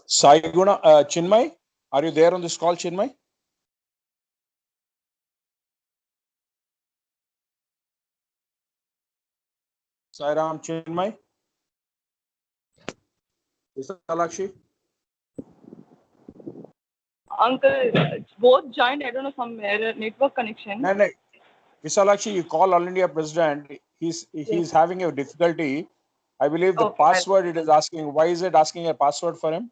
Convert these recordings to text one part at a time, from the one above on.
Sai Guna, Chinmay, are you there on this call, Chinmay? Sai Ram, Chinmay? Visalakshi? Uncle, both joined. I don't know, some error, network connection. No. Visalakshi, you call All India President. He's having a difficulty. I believe the password it is asking. Why is it asking a password for him?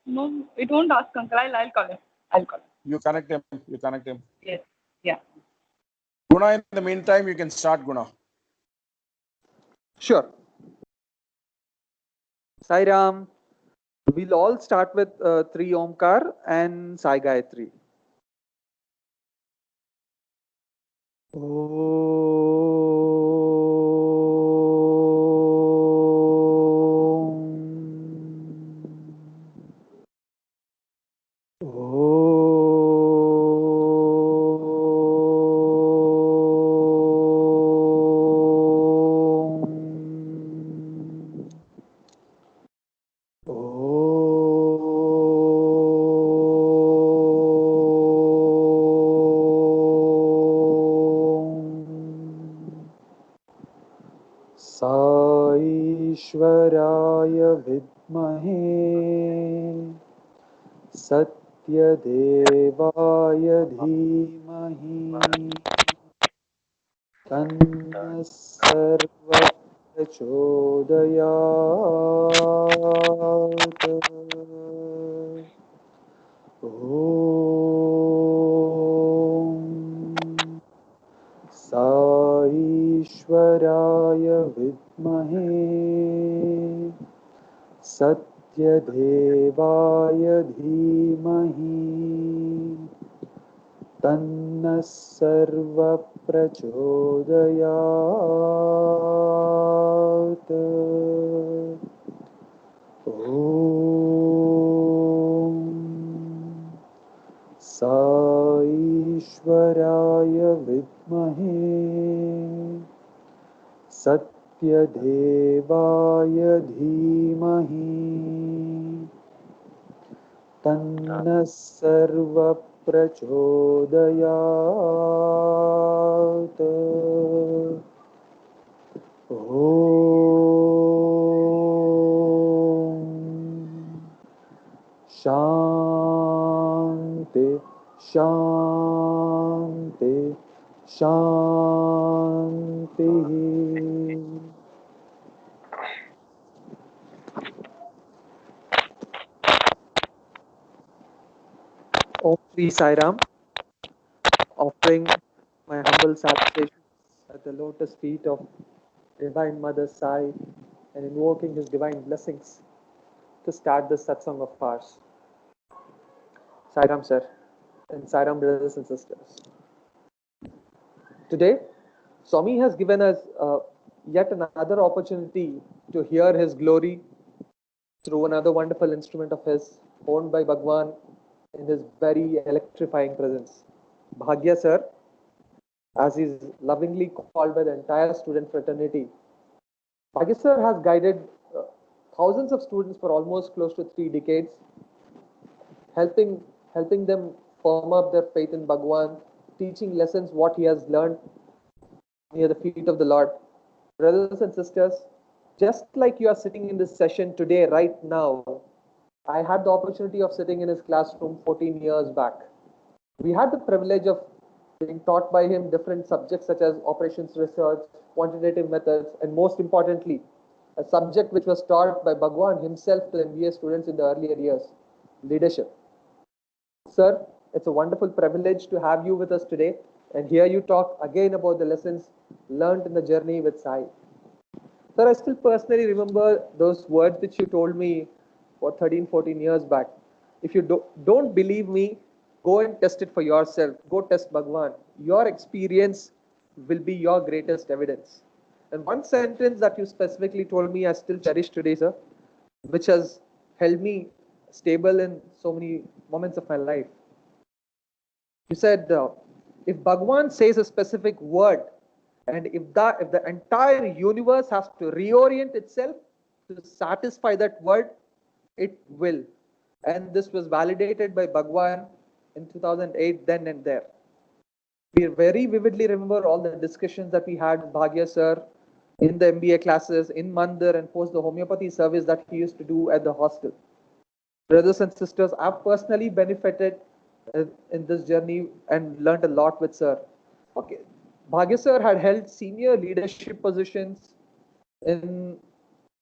No, it won't ask, Uncle. I'll call him. I'll call him. You connect him. You connect him. Yes. Yeah. Guna, in the meantime, you can start, Guna. Sure. Sai Ram. We'll all start with 3 Omkar and Sai Gayatri. ईश्वराय विद्महे सत्यदेवाय धीमहि तन्नः सर्वः प्रचोदयात्। ईश्वराय विद्महे सत्यदेवाय धीमहि तन्नः सर्वः प्रचोदयात्। ईश्वराय विद्महे सत्यदेवाय धीमहि तन्नः सर्वः प्रचोदयात्। शान्ति शान्ति शान्तिः। Om Sri Sai Ram, offering my humble salutations at the lotus feet of Divine Mother Sai and invoking His divine blessings to start this satsang of ours. Sai Ram sir and Sai Ram brothers and sisters. Today, Swami has given us yet another opportunity to hear His glory through another wonderful instrument of His, owned by Bhagawan in His very electrifying presence. Bhagia sir, as he is lovingly called by the entire student fraternity, Bhagia sir has guided thousands of students for almost close to 3 decades, helping them firm up their faith in Bhagawan, teaching lessons what he has learned near the feet of the Lord. Brothers and sisters, just like you are sitting in this session today, right now, I had the opportunity of sitting in his classroom 14 years back. We had the privilege of being taught by him different subjects such as operations research, quantitative methods, and most importantly, a subject which was taught by Bhagawan himself to MBA students in the earlier years, leadership. Sir, it's a wonderful privilege to have you with us today and hear you talk again about the lessons learned in the journey with Sai. Sir, I still personally remember those words which you told me for 13, 14 years back. If you don't believe me, go and test it for yourself. Go test Bhagawan. Your experience will be your greatest evidence. And one sentence that you specifically told me I still cherish today, sir, which has held me stable in so many moments of my life. You said, if Bhagawan says a specific word, and if the entire universe has to reorient itself to satisfy that word, it will. And this was validated by Bhagawan in 2008, then and there. We very vividly remember all the discussions that we had with Bhagia sir in the MBA classes, in Mandir, and post the homeopathy service that he used to do at the hostel. Brothers and sisters, I've personally benefited in this journey and learned a lot with sir. Okay, Bhagia sir had held senior leadership positions in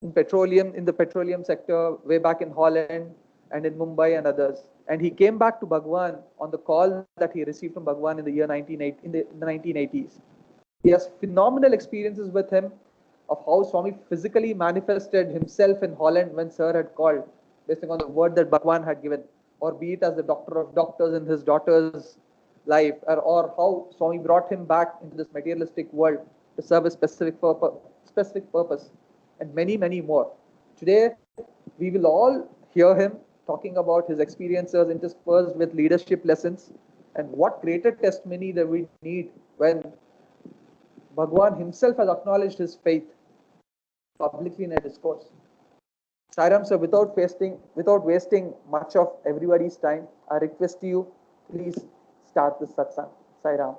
the petroleum sector way back in Holland and in Mumbai and others. And he came back to Bhagawan on the call that he received from Bhagawan in the year 1980, in the 1980s. He has phenomenal experiences with him of how Swami physically manifested himself in Holland when Sir had called, based on the word that Bhagawan had given, or be it as the doctor of doctors in his daughter's life, or how Swami brought him back into this materialistic world to serve a specific purpose, and many, many more. Today, we will all hear him talking about his experiences interspersed with leadership lessons, and what greater testimony that we need when Bhagawan himself has acknowledged his faith publicly in a discourse. Sairam sir, without wasting much of everybody's time, I request you, please start the satsang. Sairam.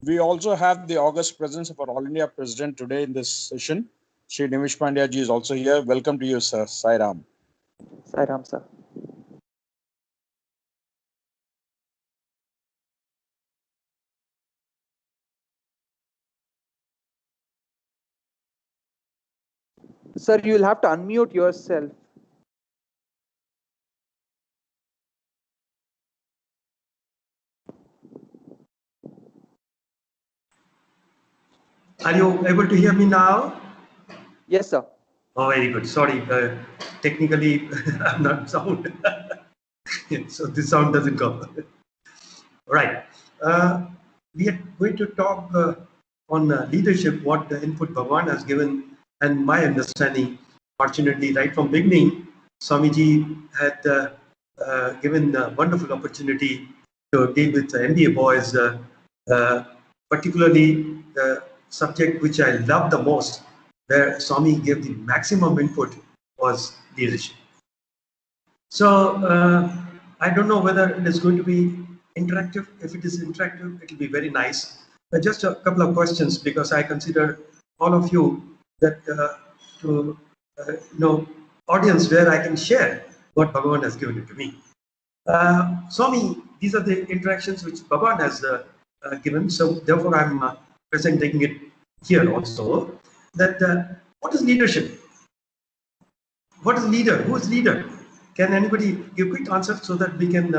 We also have the august presence of our All India President today in this session. Sri Nimish Pandya ji is also here. Welcome to you, sir. Sairam. Sairam sir. Sir, you will have to unmute yourself. Are you able to hear me now? Yes, sir. Oh, very good. Sorry, technically I'm not sound. So this sound doesn't go. Right. We are going to talk on leadership, what the input Bhagawan has given, and my understanding. Fortunately, right from beginning, Swamiji had given a wonderful opportunity to deal with the MBA boys, particularly the subject which I love the most, where Swami gave the maximum input, was leadership. So I don't know whether it is going to be interactive. If it is interactive, it will be very nice. Just a couple of questions, because I consider all of you that audience where I can share what Bhagavan has given it to me. Swami, these are the interactions which Bhagavan has given. So therefore, I'm presenting it here also. That what is leadership? What is leader? Who is leader? Can anybody give quick answer so that we can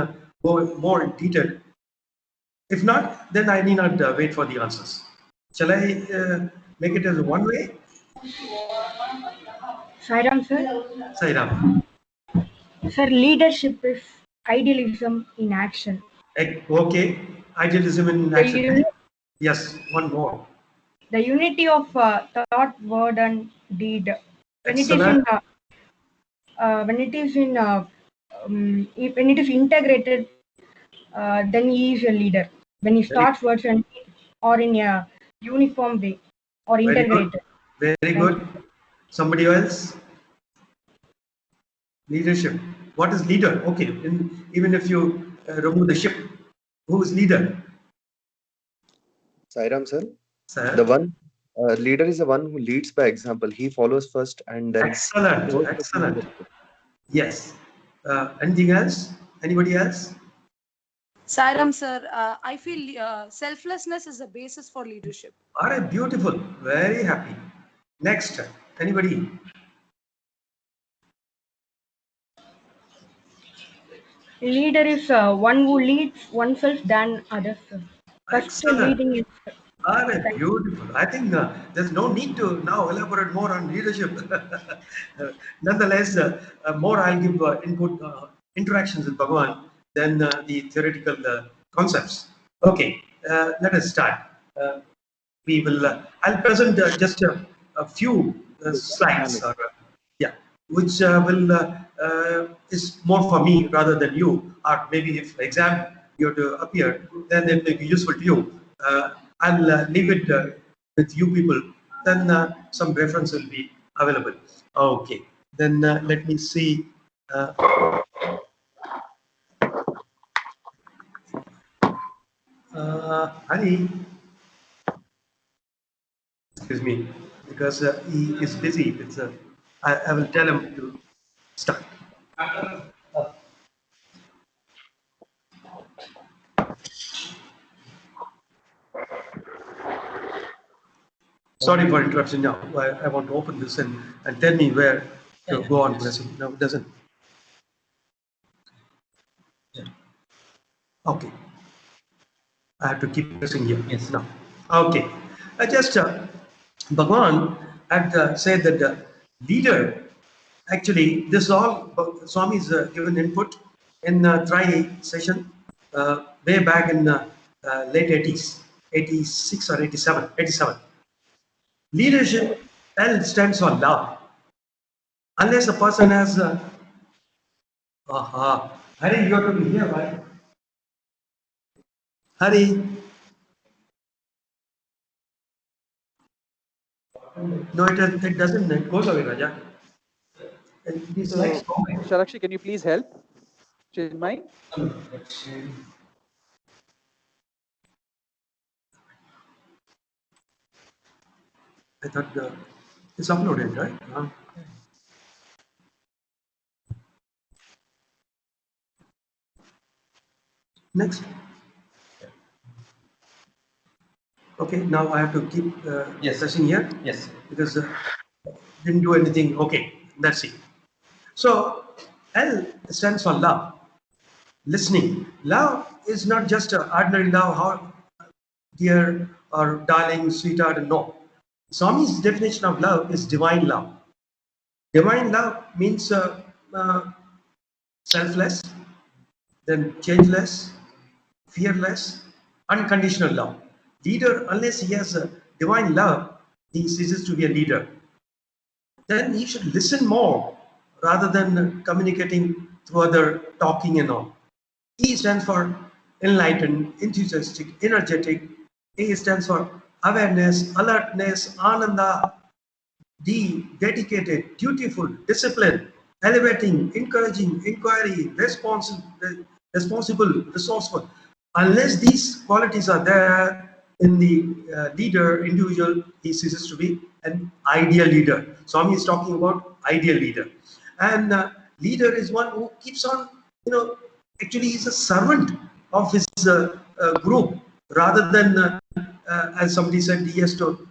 go more in detail? If not, then I need not wait for the answers. Shall I make it as one way? Sairam sir. Sairam. Sir, leadership is idealism in action. Okay, idealism in action. Yes, one more. The unity of thought, word, and deed. When Excellent. When it is integrated, then he is a leader. When he starts words and or in a uniform way or integrated. Very good. Somebody else? Leadership. What is leader? Okay, even if you remove the ship, who is leader? Sairam sir. Sir? The one leader is the one who leads by example. He follows first and then. Excellent. Excellent. Yes. Anything else? Anybody else? Sairam sir, I feel selflessness is the basis for leadership. All right, beautiful. Very happy. Next, anybody? Leader is one who leads oneself than others. First leading is. All right, beautiful. I think there's no need to now elaborate more on leadership. Nonetheless, more I'll give input, interactions with Bhagavan than the theoretical concepts. Okay, let us start. We will. I'll present just a few slides, which will is more for me rather than you. Or maybe if exam you have to appear, then it may be useful to you. I'll leave it with you people. Then some reference will be available. Okay. Then let me see. Hari, excuse me, because he is busy. It's I will tell him to start. Sorry for interruption. Now I want to open this and tell me where to go on pressing. No, it doesn't. Yeah. Okay. I have to keep pressing here. Yes. Now. Okay. I just Bhagawan had said that the leader, actually, this all Swami's given input in tri session way back in late 80s, 86 or 87, 87. Leadership, L stands for love. Unless a person has, Hari, you have to be here, right? Hari. No, it doesn't. It goes away, Raja. These lights go away. Sharakshi, can you please help? Chinmay? I thought it's uploaded, right? Next. Okay, now I have to keep pressing here. Yes. Because didn't do anything. Okay, let's see. So L stands for love. Listening. Love is not just ordinary love, how dear or darling, sweetheart, no. Swami's definition of love is divine love. Divine love means selfless, then changeless, fearless, unconditional love. Leader, unless he has a divine love, he ceases to be a leader. Then he should listen more rather than communicating through other talking and all. E stands for enlightened, enthusiastic, energetic. A stands for awareness, alertness, ananda. D, dedicated, dutiful, disciplined, elevating, encouraging, inquiry, responsible, resourceful. Unless these qualities are there in the leader, individual, he ceases to be an ideal leader. Swami is talking about ideal leader. And leader is one who keeps on, actually is a servant of his group rather than, as somebody said, he has to,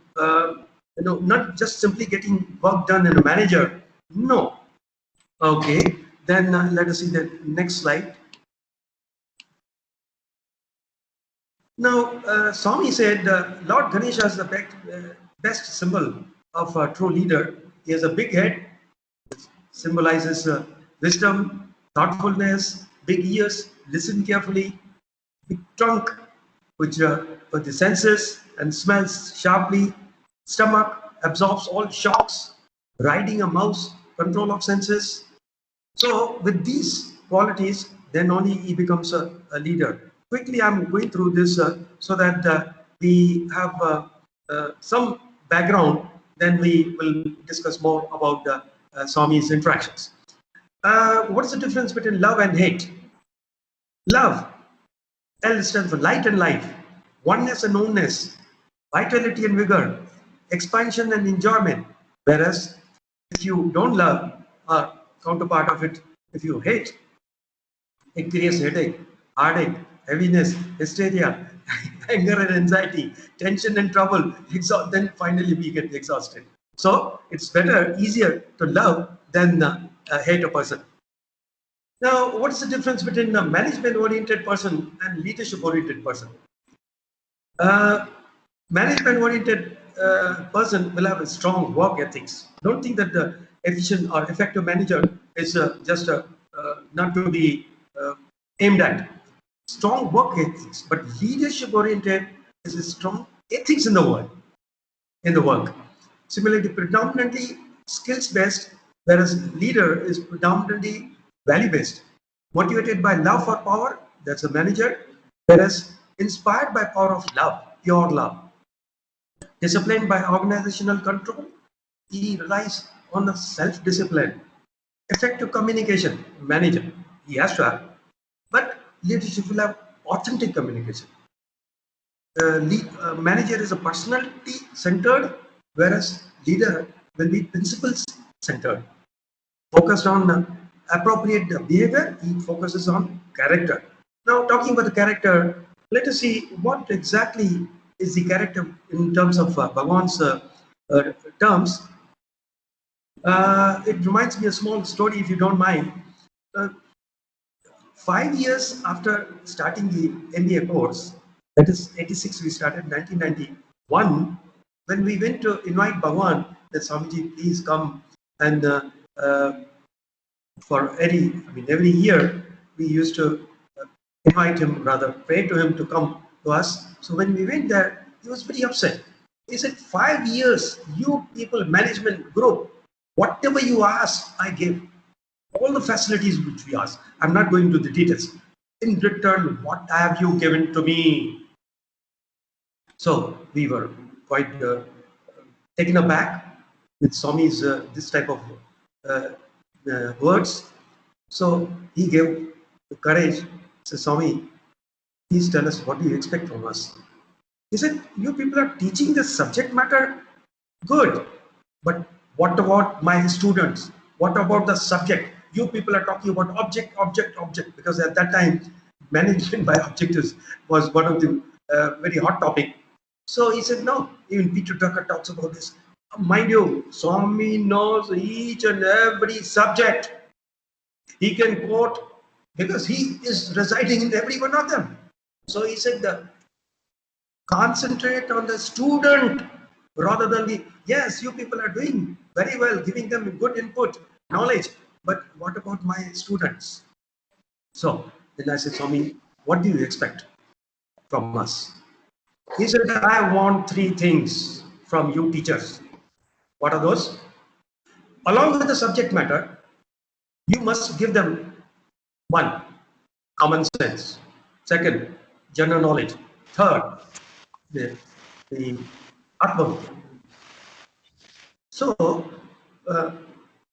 not just simply getting work done in a manager. No. Okay. Then let us see the next slide. Now, Swami said Lord Ganesha is the best symbol of a true leader. He has a big head, symbolizes wisdom, thoughtfulness, big ears, listen carefully, big trunk, which with the senses and smells sharply, stomach absorbs all shocks, riding a mouse, control of senses. So with these qualities, then only he becomes a leader. Quickly, I'm going through this so that we have some background, then we will discuss more about Swami's interactions. What is the difference between love and hate? Love, L stands for light and life, oneness and oneness, vitality and vigor, expansion and enjoyment. Whereas if you don't love, counterpart of it, if you hate, it creates headache, heartache, heaviness, hysteria, anger and anxiety, tension and trouble. Then finally we get exhausted. So it's better, easier to love than hate a person. Now, what is the difference between a management-oriented person and leadership-oriented person? Management-oriented person will have a strong work ethics. Don't think that the efficient or effective manager is just not to be aimed at. Strong work ethics, but leadership-oriented is a strong ethics in the work. Similarly, predominantly skills-based, whereas leader is predominantly value-based. Motivated by love for power, that's a manager, whereas inspired by power of love, pure love. Disciplined by organizational control, he relies on the self-discipline, effective communication manager. He has to have, but leadership will have authentic communication. Manager is a personality centered, whereas leader will be principles centered. Focused on appropriate behavior, he focuses on character. Now, talking about the character, let us see what exactly is the character in terms of Bhagawan's terms. It reminds me a small story, if you don't mind. Uh, 5 years after starting the MBA course, that is 86, we started 1991. When we went to invite Bhagawan, that Swamiji, please come and for every year we used to invite him, rather pray to him to come to us. So when we went there, he was very upset. He said, 5 years, you people, management group, whatever you ask, I give. All the facilities which we ask. I'm not going to the details. In return, what have you given to me? So we were quite taken aback with Swami's this type of words. So he gave the courage. Said, Swami, please tell us, what do you expect from us? He said, you people are teaching the subject matter good, but what about my students? What about the subject? You people are talking about object, because at that time, management by objectives was one of the very hot topic. So he said, no, even Peter Drucker talks about this. Mind you, Swami knows each and every subject. He can quote because he is residing in every one of them. So he said, concentrate on the student rather than the, yes, you people are doing very well, giving them good input, knowledge, but what about my students? So then I said, Swami, what do you expect from us? He said, I want 3 things from you teachers. What are those? Along with the subject matter, you must give them 1, common sense. 2nd, general knowledge. 3rd, the Atma. So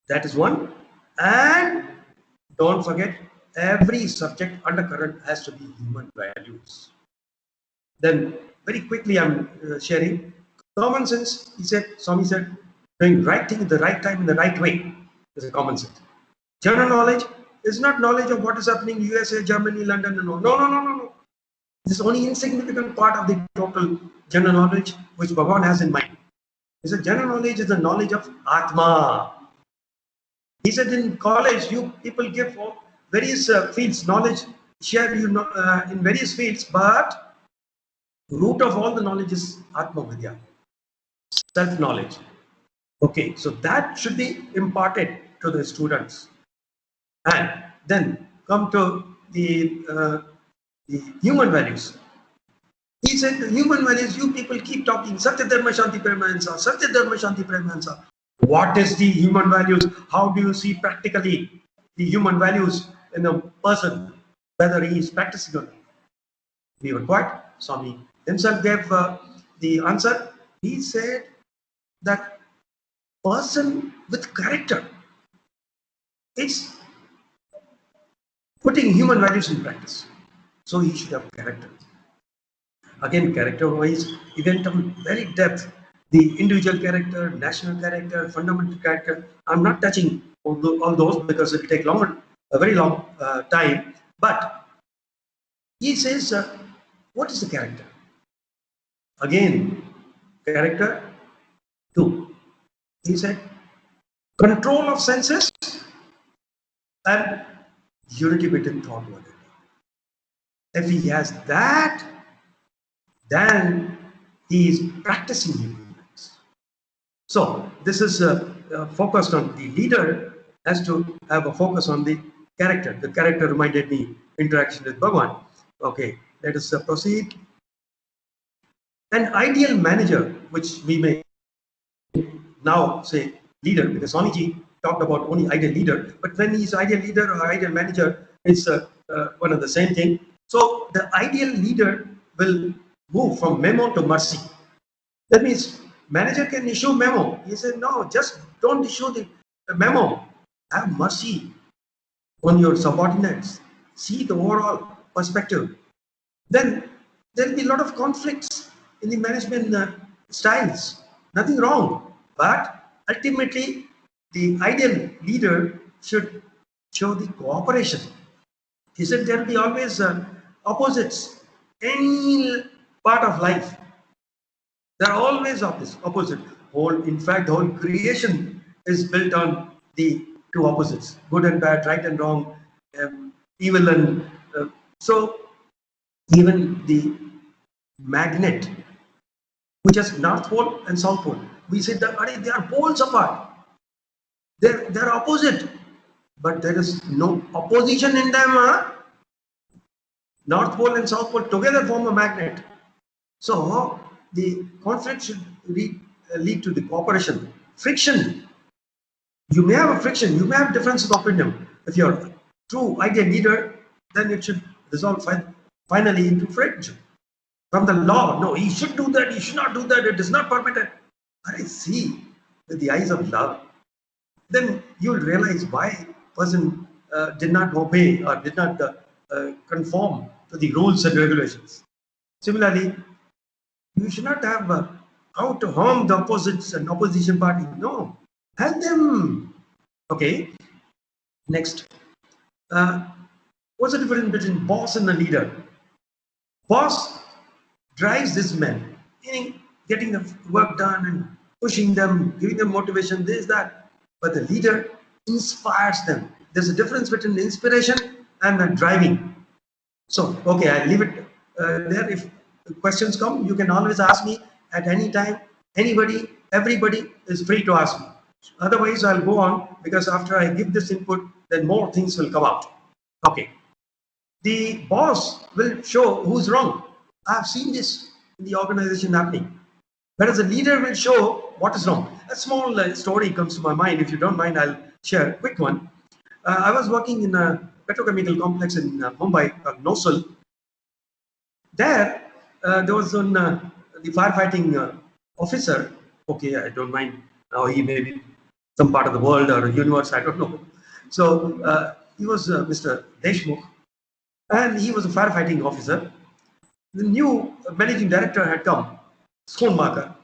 that is one. And don't forget, every subject undercurrent has to be human values. Then very quickly I'm sharing common sense. He said, Swami said, doing right thing at the right time in the right way is a common sense. General knowledge is not knowledge of what is happening in USA, Germany, London, and all. No. This is only insignificant part of the total general knowledge which Bhagavan has in mind. He said, general knowledge is the knowledge of Atma. He said, in college, you people give various fields, knowledge, share in various fields, but root of all the knowledge is Atma Vidya, self-knowledge. Okay, so that should be imparted to the students. And then come to the human values. He said, the human values, you people keep talking, Satya Dharma Shanti Premahansa, Satya Dharma Shanti Premahansa. What is the human values? How do you see practically the human values in a person, whether he is practicing or not? We were quiet. Swami himself gave the answer. He said that person with character is putting human values in practice. So he should have character. Again, character-wise, he went on very depth. The individual character, national character, fundamental character. I'm not touching all those because it will take a very long time. But he says, what is the character? Again, character 2. He said, control of senses and unity between thought and body. If he has that, then he is practicing humans. So this is focused on the leader has to have a focus on the character. The character reminded me interaction with Bhagawan. Okay, let us proceed. An ideal manager, which we may now say leader, because Swamiji talked about only ideal leader, but when he's ideal leader or ideal manager, it's one of the same thing. So the ideal leader will move from memo to mercy. That means manager can issue memo. He said, no, just don't issue the memo. have mercy on your subordinates, see the overall perspective, then there will be a lot of conflicts in the management styles. Nothing wrong, but ultimately the ideal leader should show the cooperation. He said there will be always opposites. Any part of life, there are always opposite. In fact, the whole creation is built on the two opposites: good and bad, right and wrong, evil and so. Even the magnet, which has North Pole and South Pole, we said that they are poles apart. They're opposite, but there is no opposition in them. Huh? North Pole and South Pole together form a magnet. So the conflict should lead to the cooperation. Friction. You may have a friction. You may have difference of opinion. If you're a true ideal leader, then it should resolve finally into friction. From the law, no, he should do that, he should not do that, it is not permitted. I see with the eyes of love, then you will realize why person did not obey or did not conform to the rules and regulations. Similarly, you should not have how to harm the opposites and opposition party. No, help them. Okay, next. What's the difference between boss and a leader? Boss drives this men, meaning getting the work done and pushing them, giving them motivation, this, that. But the leader inspires them. There's a difference between inspiration and driving. So, okay, I'll leave it there. If questions come, you can always ask me at any time. Anybody, everybody is free to ask me. Otherwise, I'll go on because after I give this input, then more things will come out. Okay. The boss will show who's wrong. I've seen this in the organization happening. Whereas the leader will show what is wrong. A small story comes to my mind. If you don't mind, I'll share a quick one. I was working in a petrochemical complex in Mumbai, Nosul. There was the firefighting officer. Okay, I don't mind. Now he may be some part of the world or universe, I don't know. So he was Mr. Deshmukh, and he was a firefighting officer. The new managing director had come, Schoenmaker,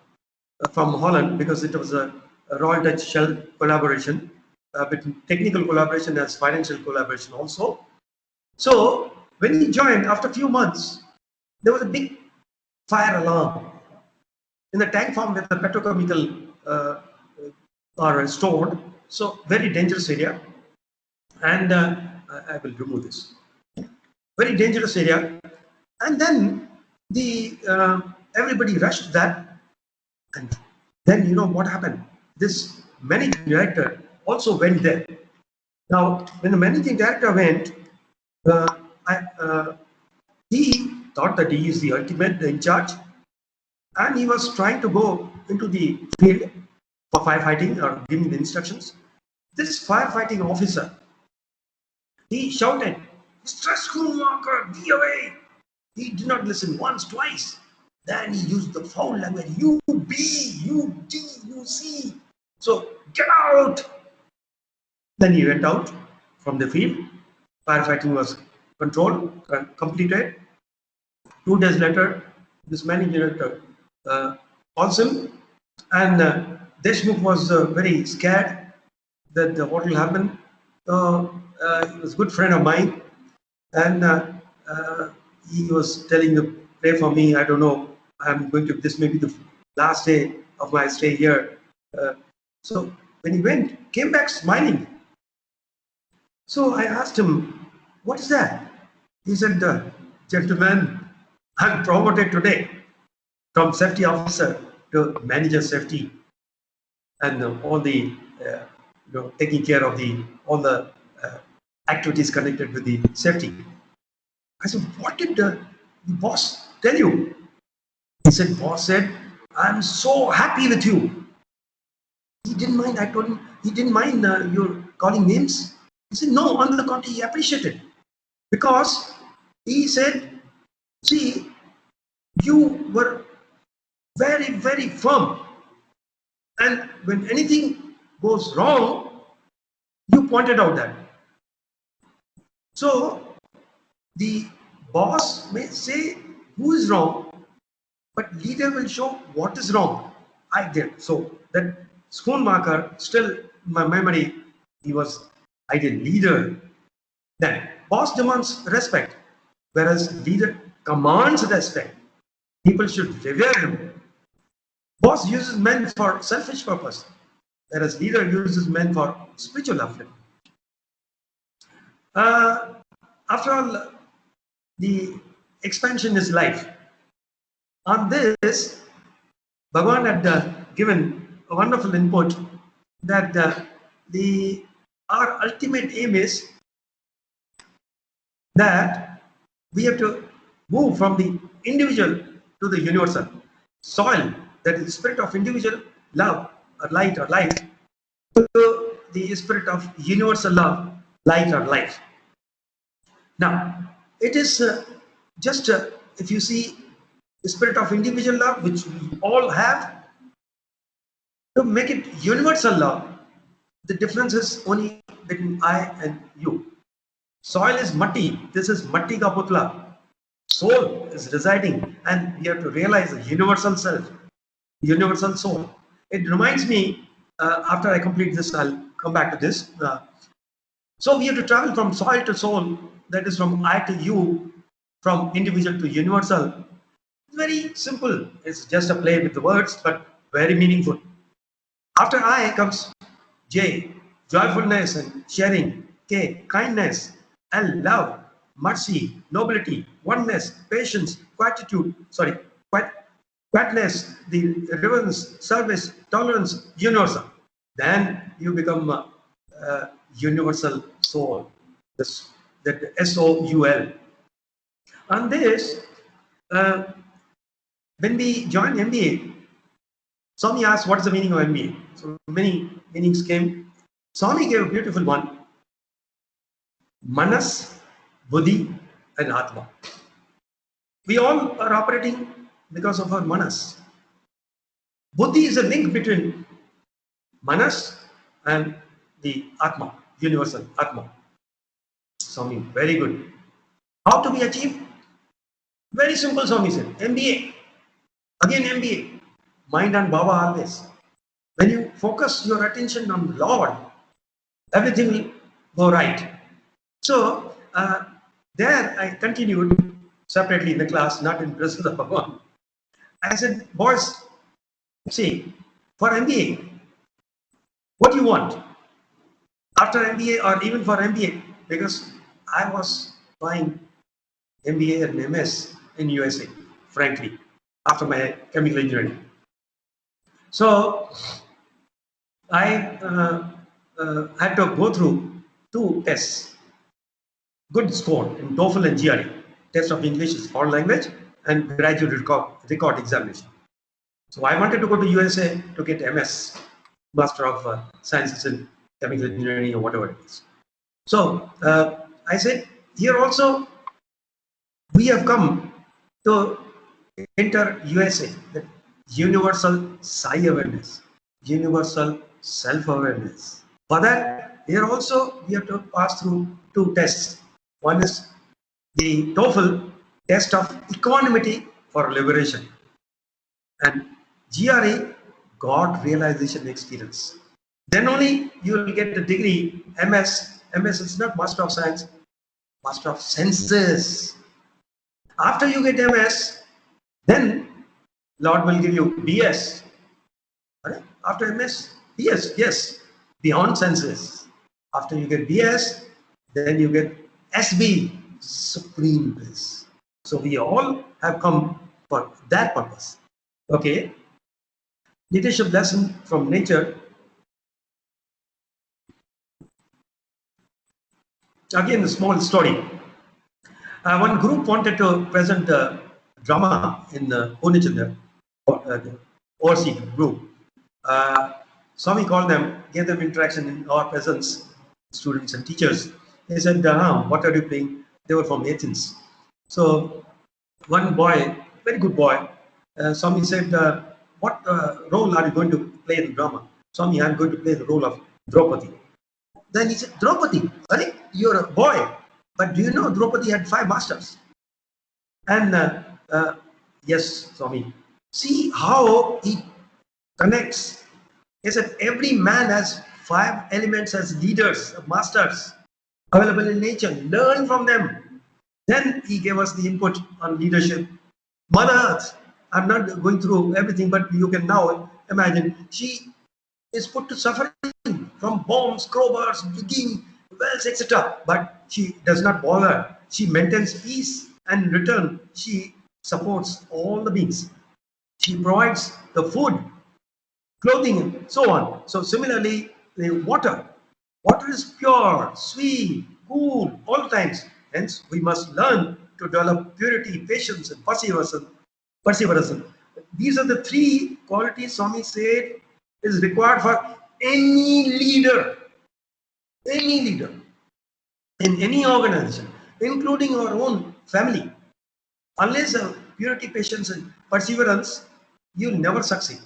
from Holland, because it was a Royal Dutch Shell collaboration, between technical collaboration as financial collaboration also. So when he joined, after a few months, there was a big fire alarm in the tank farm where the petrochemical are stored. So very dangerous area, and I will remove this. Very dangerous area. And then the everybody rushed that, and then you know what happened. This managing director also went there. Now, when the managing director went, he thought that he is the ultimate in charge, and he was trying to go into the field for firefighting or giving the instructions. This firefighting officer, he shouted, "Mr. Schoenmaker, be away!" He did not listen once, twice. Then he used the foul language, "You B, you D, you C. So get out!" Then he went out from the field. Firefighting was controlled, completed. 2 days later, this managing director calls him, and Deshmukh was very scared that what will happen. He was a good friend of mine, and he was telling him, "Pray for me. I don't know. I'm going to. This may be the last day of my stay here." So when he went, came back smiling. So I asked him, "What is that?" He said, "Gentlemen, I'm promoted today from safety officer to manager safety, and all the taking care of all the activities connected with the safety." I said, "What did the boss tell you?" He said, "Boss said, I'm so happy with you." He didn't mind. I told him, he didn't mind your calling names. He said, "No, on the contrary, he appreciated." Because he said, "See, you were very, very firm. And when anything goes wrong, You pointed out that. So the boss may say who is wrong, but leader will show what is wrong. I did. So that Schoonmaker, still in my memory, he was ideal leader. Then boss demands respect, whereas leader commands respect. People should revere him. Boss uses men for selfish purpose, whereas leader uses men for spiritual upliftment. After all, the expansion is life. On this, Bhagawan had given a wonderful input that our ultimate aim is that we have to move from the individual to the universal. Soil, that is the spirit of individual love or light or life, to the spirit of universal love, light or life. Now, it is just if you see the spirit of individual love, which we all have, to make it universal love, the difference is only between I and you. Soil is matti, this is matti ka putla. Soul is residing, and we have to realize the universal self, universal soul. It reminds me, after I complete this, I'll come back to this. So we have to travel from soil to soul, that is from I to you, from individual to universal. It's very simple. It's just a play with the words, but very meaningful. After I comes J, joyfulness and sharing. K, kindness. L, love, mercy, nobility, oneness, patience, quietness, the reverence, service, tolerance, universal. Then you become a universal soul. This, that S-O-U-L. On this, when we joined MBA, Swami asked, what is the meaning of MBA? So many meanings came. Swami gave a beautiful one. Manas, Buddhi and Atma. We all are operating because of our Manas. Buddhi is a link between Manas and the Atma, universal Atma. Swami, very good. How to be achieved? Very simple, Swami said. MBA. Again MBA. Mind and Baba always. When you focus your attention on the Lord, everything will go right. So there I continued separately in the class, not in presence of Bhagawan. I said, boys, see, for MBA, what do you want? After MBA or even for MBA, because I was buying MBA and MS in USA, frankly, after my chemical engineering. So I had to go through 2 tests. Good score in TOEFL and GRE. Test of English is foreign language and graduate record examination. So I wanted to go to USA to get MS, Master of Sciences in Chemical Engineering or whatever it is. So I said, here also we have come to enter USA, the universal Sai awareness, universal self-awareness. For that, here also we have to pass through 2 tests. One is the TOEFL test of equanimity for liberation, and GRE, God realization experience. Then only you will get the degree MS. MS is not Master of Science, Master of Senses. After you get MS, then Lord will give you BS. After MS, BS, yes, beyond senses. After you get BS, then you get SB, supreme bliss. So we all have come for that purpose. Okay. Leadership lesson from nature. Again, a small story. One group wanted to present a drama in the Pune, overseas group. Swami called them, gave them interaction in our presence, students and teachers. They said, what are you playing? They were from Athens. So one boy, very good boy, Swami said, what role are you going to play in the drama? Swami, I'm going to play the role of Draupadi. Then he said, Draupadi, you're a boy, but do you know Draupadi had 5 masters? And yes, Swami, see how he connects. He said every man has 5 elements as leaders, masters available in nature. Learn from them. Then he gave us the input on leadership. Mother Earth, I'm not going through everything, but you can now imagine she is put to suffering from bombs, crowbars, digging wells, etc. But she does not bother. She maintains peace, and in return, she supports all the beings. She provides the food, clothing, and so on. So similarly, the water. Water is pure, sweet, cool, all times. Hence, we must learn to develop purity, patience, and perseverance. These are the 3 qualities Swami said is required for any leader in any organization, including our own family. Unless purity, patience, and perseverance, you'll never succeed.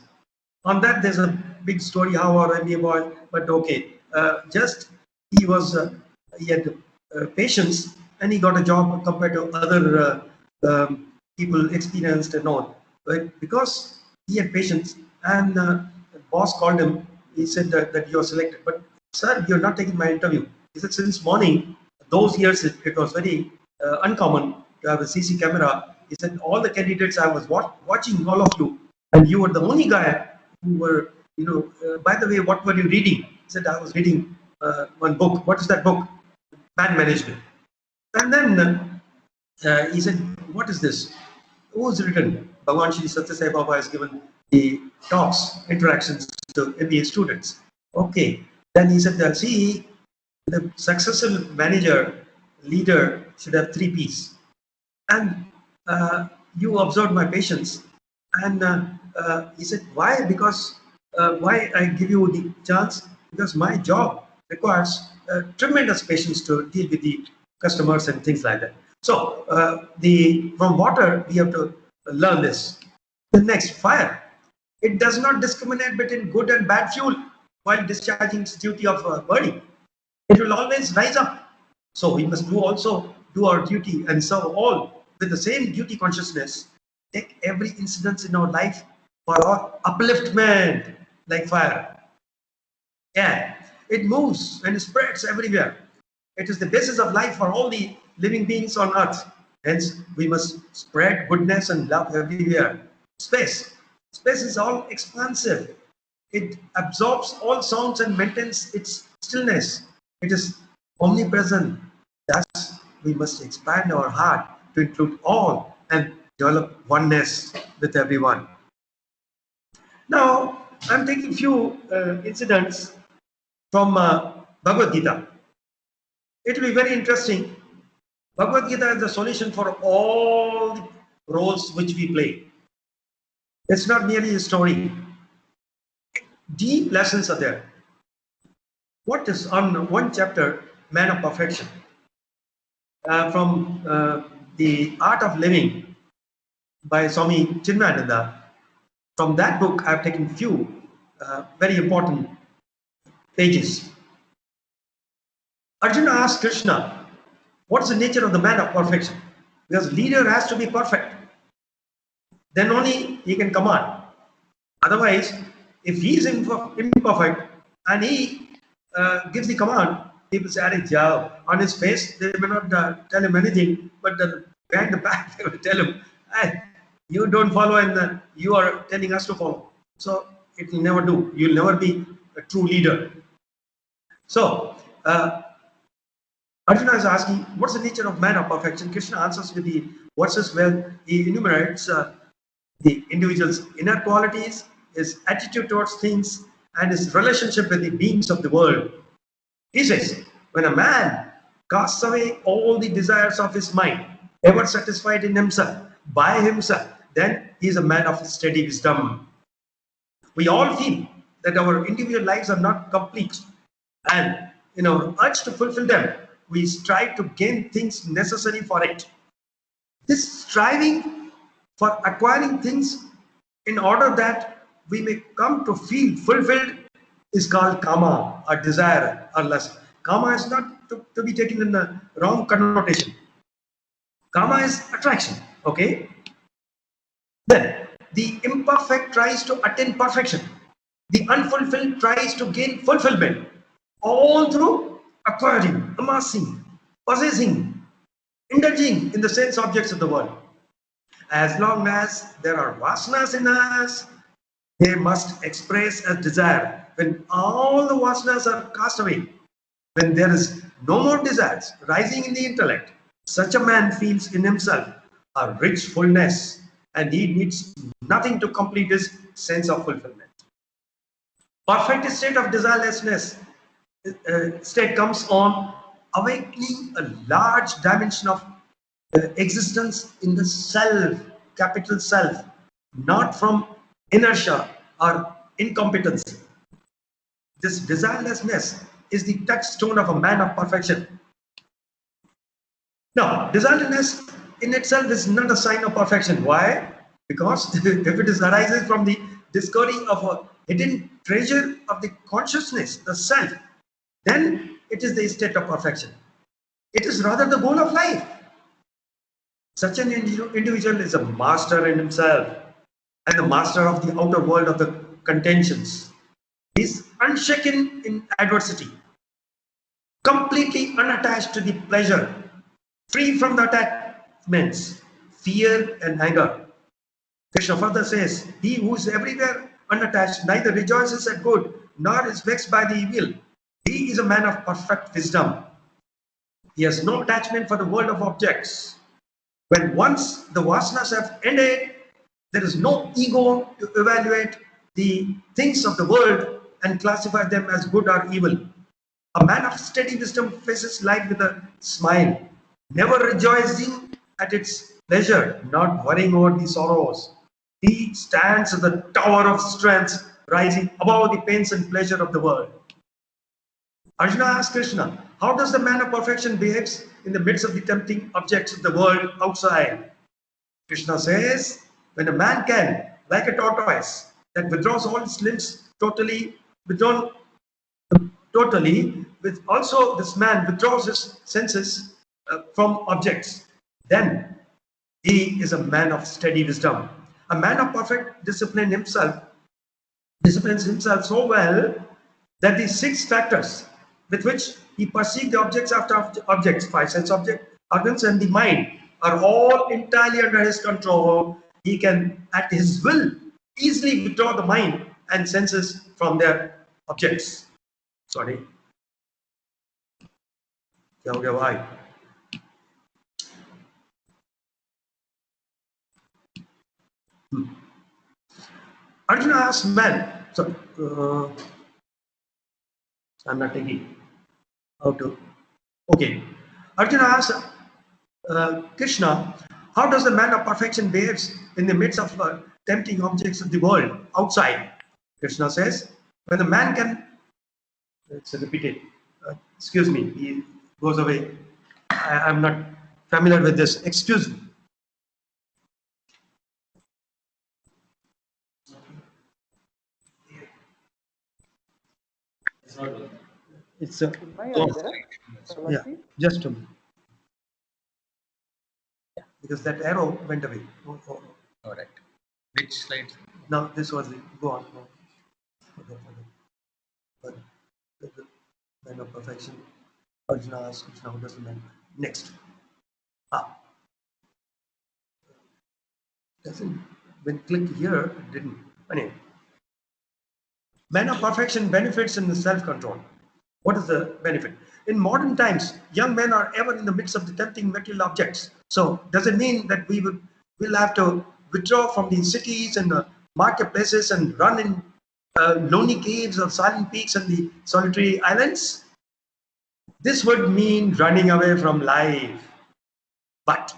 On that, there's a big story how our MBA boy, but okay, just he had patience and he got a job compared to other people experienced and all. But because he had patience, and the boss called him, he said that you're selected. But sir, you're not taking my interview. He said, since morning, those years it was very uncommon to have a CC camera. He said, all the candidates, I was watching all of you, and you were the only guy who were, by the way, what were you reading? He said, I was reading one book. What is that book? Man Management. And then he said, what is this? Who's written? Bhagawan Sri Sathya Sai Baba has given the talks, interactions to MBA students. Okay. Then he said, see, the successful manager, leader should have 3 P's. And you observed my patience. And he said, why? Because why I give you the chance? Because my job requires tremendous patience to deal with the customers and things like that. So from water, we have to learn this. The next, fire. It does not discriminate between good and bad fuel while discharging its duty of burning. It will always rise up. So we must also do our duty and serve all with the same duty consciousness. Take every incident in our life for our upliftment, like fire. Yeah, it moves and spreads everywhere. It is the basis of life for all the living beings on earth. Hence, we must spread goodness and love everywhere. Space. Space is all expansive. It absorbs all sounds and maintains its stillness. It is omnipresent. Thus, we must expand our heart to include all and develop oneness with everyone. Now, I'm taking few incidents from Bhagavad Gita. It will be very interesting. Bhagavad Gita is the solution for all the roles which we play. It's not merely a story. Deep lessons are there. What is on one chapter, Man of Perfection, from the Art of Living by Swami Chinmayananda. From that book, I've taken few very important pages. Arjuna asked Krishna, what is the nature of the man of perfection? Because leader has to be perfect. Then only he can command. Otherwise, if he is imperfect and he gives the command, people say, "Arey jao." On his face, they may not tell him anything, but behind the back, they will tell him, "Hey, you don't follow and you are telling us to follow." So it will never do. You'll never be a true leader. So Arjuna is asking, what's the nature of man of perfection? Krishna answers with the verses where he enumerates the individual's inner qualities, his attitude towards things, and his relationship with the beings of the world. He says, when a man casts away all the desires of his mind, ever satisfied in himself, by himself, then he is a man of steady wisdom. We all feel that our individual lives are not complete, and in our urge to fulfill them, we strive to gain things necessary for it. This striving for acquiring things in order that we may come to feel fulfilled is called kama, or desire, or lust. Kama is not to be taken in the wrong connotation. Kama is attraction, okay? Then the imperfect tries to attain perfection. The unfulfilled tries to gain fulfillment. All through acquiring, amassing, possessing, indulging in the sense objects of the world. As long as there are vasanas in us, they must express as desire. When all the vasanas are cast away, when there is no more desires rising in the intellect, such a man feels in himself a rich fullness, and he needs nothing to complete his sense of fulfillment. Perfect state of desirelessness state comes on awakening a large dimension of existence in the self, capital self, not from inertia or incompetency. This desirelessness is the touchstone of a man of perfection. Now, desirelessness in itself is not a sign of perfection. Why? Because if it arises from the discovery of a hidden treasure of the consciousness, the self, then it is the state of perfection. It is rather the goal of life. Such an individual is a master in himself and the master of the outer world of the contentions. He is unshaken in adversity, completely unattached to the pleasure, free from the attachments, fear and anger. Krishna further says, he who is everywhere unattached neither rejoices at good nor is vexed by the evil. He is a man of perfect wisdom. He has no attachment for the world of objects. When once the vasanas have ended, there is no ego to evaluate the things of the world and classify them as good or evil. A man of steady wisdom faces life with a smile, never rejoicing at its pleasure, not worrying over the sorrows. He stands at the tower of strength, rising above the pains and pleasure of the world. Arjuna asked Krishna, how does the man of perfection behaves in the midst of the tempting objects of the world outside? Krishna says, when a man can, like a tortoise, that withdraws all its limbs totally, with also this man withdraws his senses from objects, then he is a man of steady wisdom. A man of perfect disciplines himself so well that the 6 factors with which he perceives the objects after objects, 5 sense organs and the mind, are all entirely under his control. He can, at his will, easily withdraw the mind and senses from their objects. Sorry. क्या हो गया भाई? Arjuna asked man, sorry, I'm not taking how to. Okay. Arjuna asked Krishna, how does the man of perfection behaves in the midst of tempting objects of the world outside? Krishna says, when the man can, it's repeated, excuse me, he goes away. I'm not familiar with this, excuse me. It's a, yeah, just a minute. Yeah, because that arrow went away. Oh. All right. Which slide? Now this was it. Go on. Man of perfection. Arjuna asks Krishna, how does the man? Next. Doesn't, when click here, it didn't. Anyway. Man of perfection benefits in the self-control. What is the benefit? In modern times, young men are ever in the midst of the tempting material objects. So does it mean that we'll have to withdraw from the cities and the marketplaces and run in lonely caves or silent peaks and the solitary islands? This would mean running away from life. But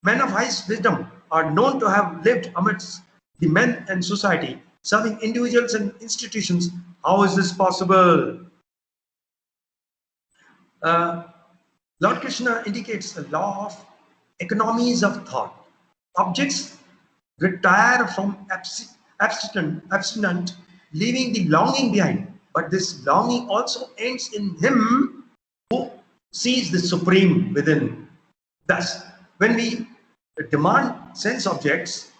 men of high wisdom are known to have lived amidst the men and society, serving individuals and institutions. How is this possible? Lord Krishna indicates the law of economies of thought. Objects retire from abstinent, leaving the longing behind. But this longing also ends in him who sees the supreme within. Thus, when we demand sense objects,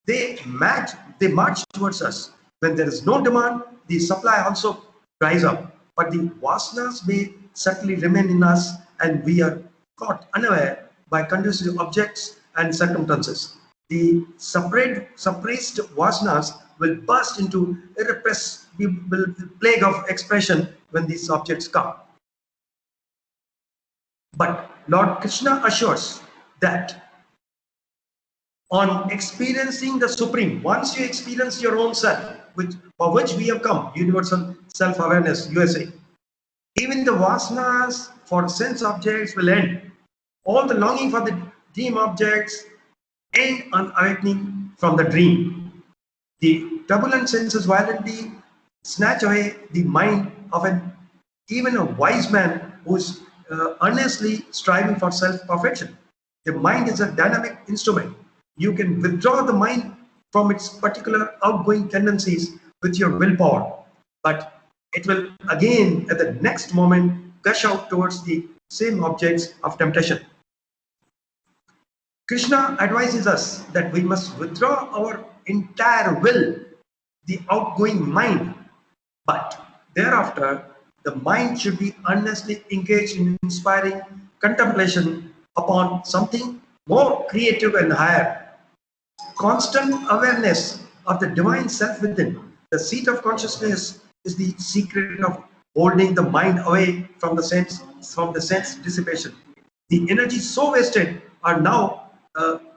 they march towards us. When there is no demand, the supply also dries up. But the vasanas may subtly remain in us, and we are caught unaware by conducive objects and circumstances. The suppressed vasanas will burst into irrepressible plague of expression when these objects come. But Lord Krishna assures that on experiencing the Supreme, once you experience your own self, for which we have come, universal self-awareness, USA, even the vasanas for sense objects will end. All the longing for the dream objects end on awakening from the dream. The turbulent senses violently snatch away the mind of even a wise man who is earnestly striving for self-perfection. The mind is a dynamic instrument. You can withdraw the mind from its particular outgoing tendencies with your willpower, but it will again at the next moment gush out towards the same objects of temptation. Krishna advises us that we must withdraw our entire will, the outgoing mind, but thereafter the mind should be earnestly engaged in inspiring contemplation upon something more creative and higher. Constant awareness of the divine self within, the seat of consciousness, is the secret of holding the mind away from the sense dissipation. The energy so wasted are now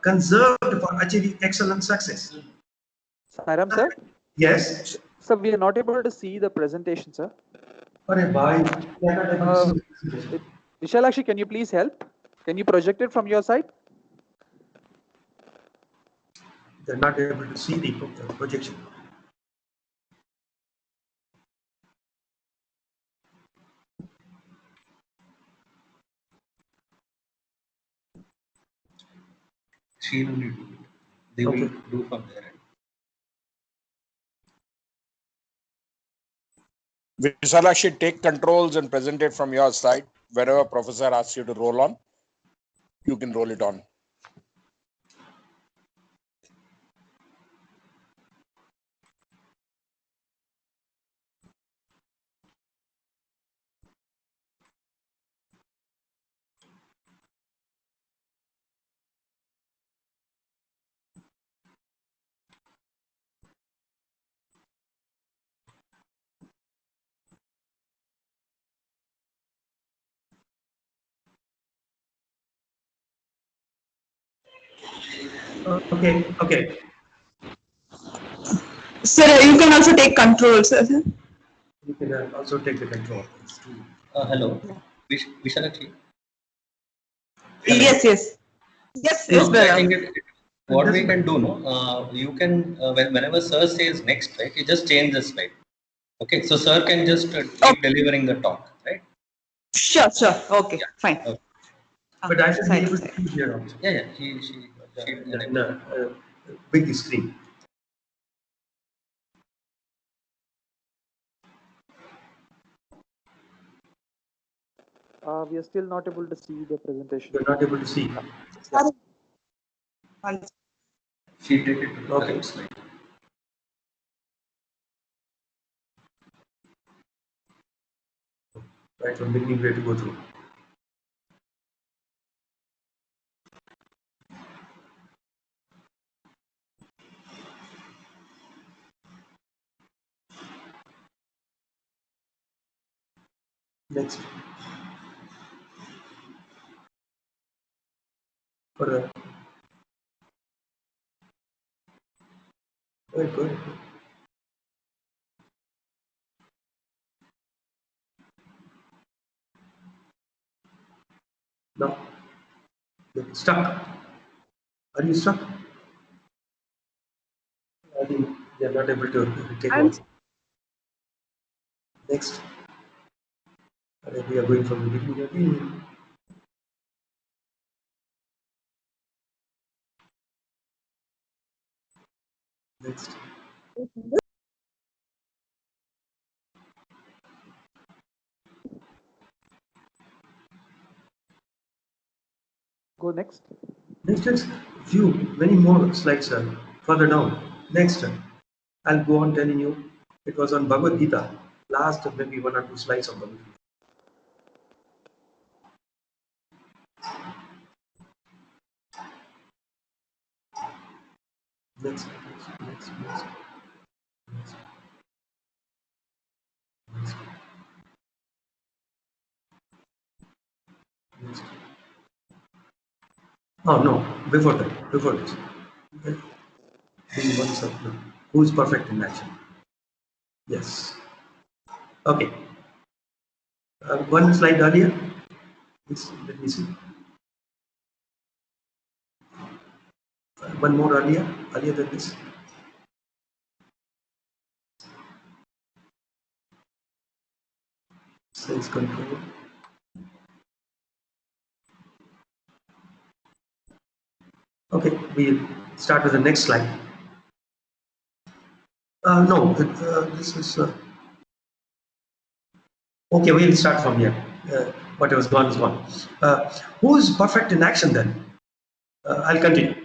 conserved for achieving excellent success. Sairam sir? Yes. Sir, we are not able to see the presentation, sir. Vishalakshi, can you please help? Can you project it from your side? They're not able to see the projection. She'll only do it. They will do from their end. Vishalakshi, take controls and present it from your side. Wherever professor asks you to roll on, you can roll it on. Okay. Sir, you can also take control, sir. You can also take the control. Hello, Vishalakshi. Yes, No, I brother. think what we can do, no, you can whenever sir says next, right, you just change the slide. Okay, so sir can just keep delivering the talk, right? Sure. Okay, fine. Okay. But I should be able to see here also. Yeah, she Big screen. We are still not able to see the presentation. You're not able to see. she take it to the correct slide. Right from beginning we have to go through. Next. Further. Good. No. You're stuck. Are you stuck? I think they're not able to take one. Next. We are going from the beginning again. Next. Go next. Next is many more slides further down. Next, I'll go on telling you. It was on Bhagavad Gita. Last maybe 1 or 2 slides of Bhagavad Gita. Next. Oh no, before that, before this. Being oneself now. Who is perfect in action? Yes. Okay. One slide earlier. Let me see. One more earlier than this. Sense control. Okay, we'll start with the next slide. No, this is okay. We'll start from here. Whatever is gone is gone. Who is perfect in action then? I'll continue.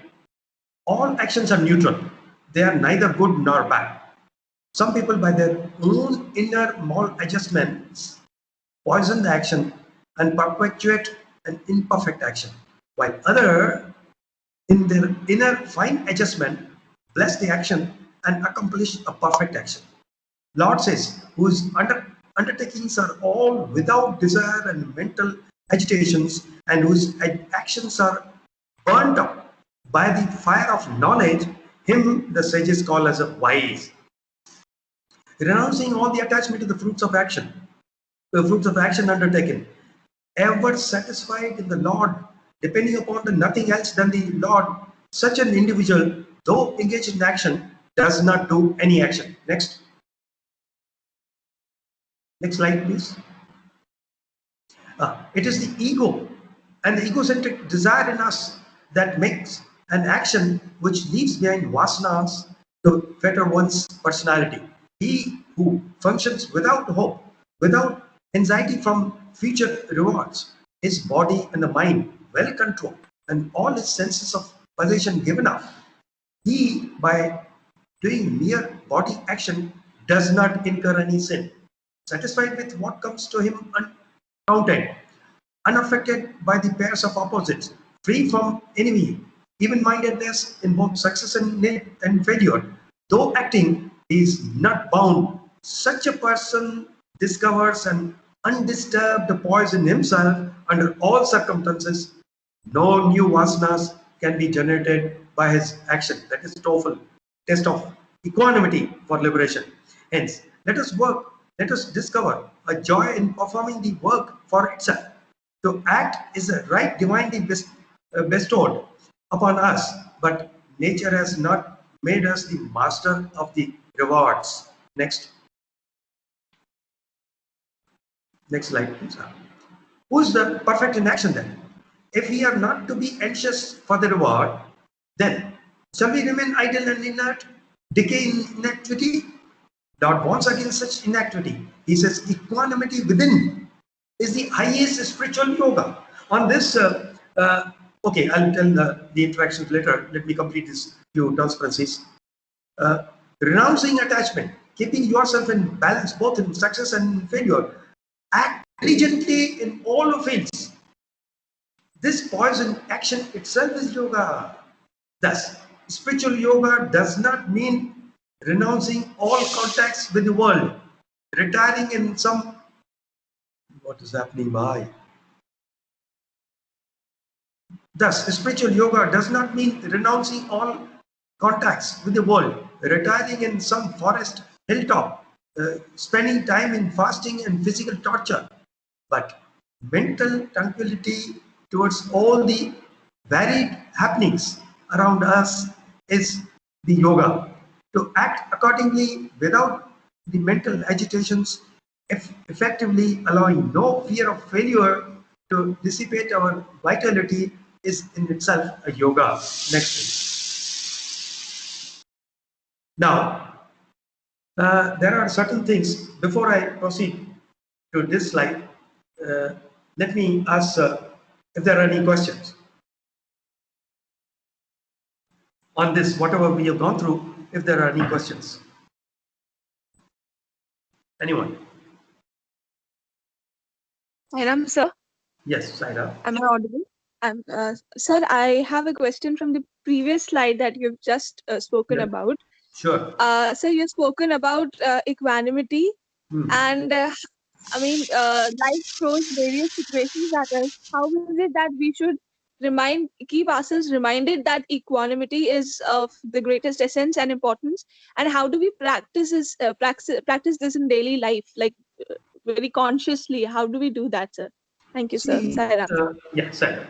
All actions are neutral. They are neither good nor bad. Some people, by their own inner moral adjustments, poison the action and perpetuate an imperfect action, while others, in their inner fine adjustment, bless the action and accomplish a perfect action. Lord says, whose undertakings are all without desire and mental agitations, and whose actions are burnt up by the fire of knowledge, him the sages call as a wise. Renouncing all the attachment to the fruits of action undertaken, ever satisfied in the Lord, depending upon nothing else than the Lord, such an individual, though engaged in action, does not do any action. Next. Next slide, please. It is the ego and the egocentric desire in us that makes an action which leaves behind vasanas to fetter one's personality. He who functions without hope, without anxiety from future rewards, his body and the mind well controlled, and all his senses of possession given up, he, by doing mere body action, does not incur any sin. Satisfied with what comes to him uncounted, unaffected by the pairs of opposites, free from envy, even-mindedness in both success and failure, though acting, he is not bound. Such a person discovers an undisturbed poise in himself under all circumstances. No new vasanas can be generated by his action. That is TOEFL, test of equanimity for liberation. Hence, let us discover a joy in performing the work for itself. To act is a right divinely bestowed upon us, but nature has not made us the master of the rewards. Next. Next slide, please. Who is the perfect in action then? If we are not to be anxious for the reward, then shall we remain idle and inert, decay in inactivity? God wants against such inactivity. He says equanimity within is the highest spiritual yoga. On this, okay, I'll tell the interactions later. Let me complete these few transparencies. Renouncing attachment, keeping yourself in balance both in success and failure. Act diligently in all fields. This poison action itself is yoga. Thus, spiritual yoga does not mean renouncing all contacts with the world, retiring in some. What is happening by? Thus, spiritual yoga does not mean renouncing all contacts with the world, retiring in some forest hilltop, spending time in fasting and physical torture, but mental tranquility towards all the varied happenings around us is the yoga. To act accordingly without the mental agitations, effectively allowing no fear of failure to dissipate our vitality, is in itself a yoga. Next please. Now, there are certain things. Before I proceed to this slide, let me ask if there are any questions. on this, whatever we have gone through, if there are any questions. Anyone? Sairam, sir. Yes, Saira. Am I audible? Sir, I have a question from the previous slide that you've just spoken Yeah. about. Sure. Sir, you've spoken about equanimity, and I mean, life throws various situations at us. How is it that we should keep ourselves reminded that equanimity is of the greatest essence and importance, and how do we practice this in daily life, like very consciously? How do we do that, sir? Thank you, sir. See, Sairam. yeah, Saira.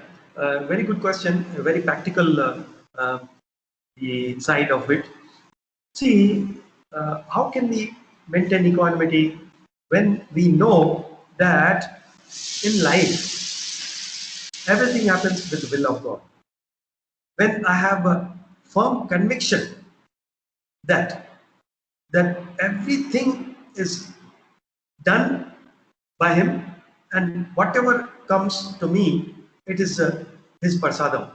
Very good question. Very practical the side of it. See, how can we maintain equanimity when we know that in life everything happens with the will of God? When I have a firm conviction that everything is done by Him, and whatever comes to me, it is His prasadam.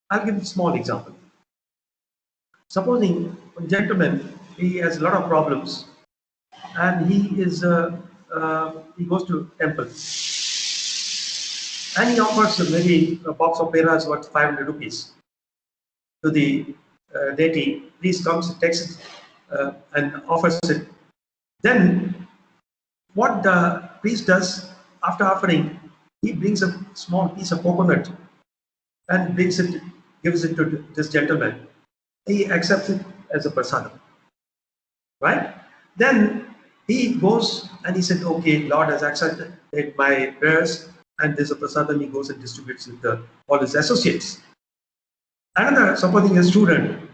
I'll give a small example. Supposing a gentleman, he has a lot of problems, and he goes to temple, and he offers maybe a box of peras worth 500 rupees to the deity. Priest comes, takes it, and offers it. Then what the priest does after offering, he brings a small piece of coconut and gives it to this gentleman. He accepts it as a prasadam, right? Then he goes and he said, okay, Lord has accepted my prayers, and there's a prasadam. He goes and distributes it to all his associates. Another, supposing a student,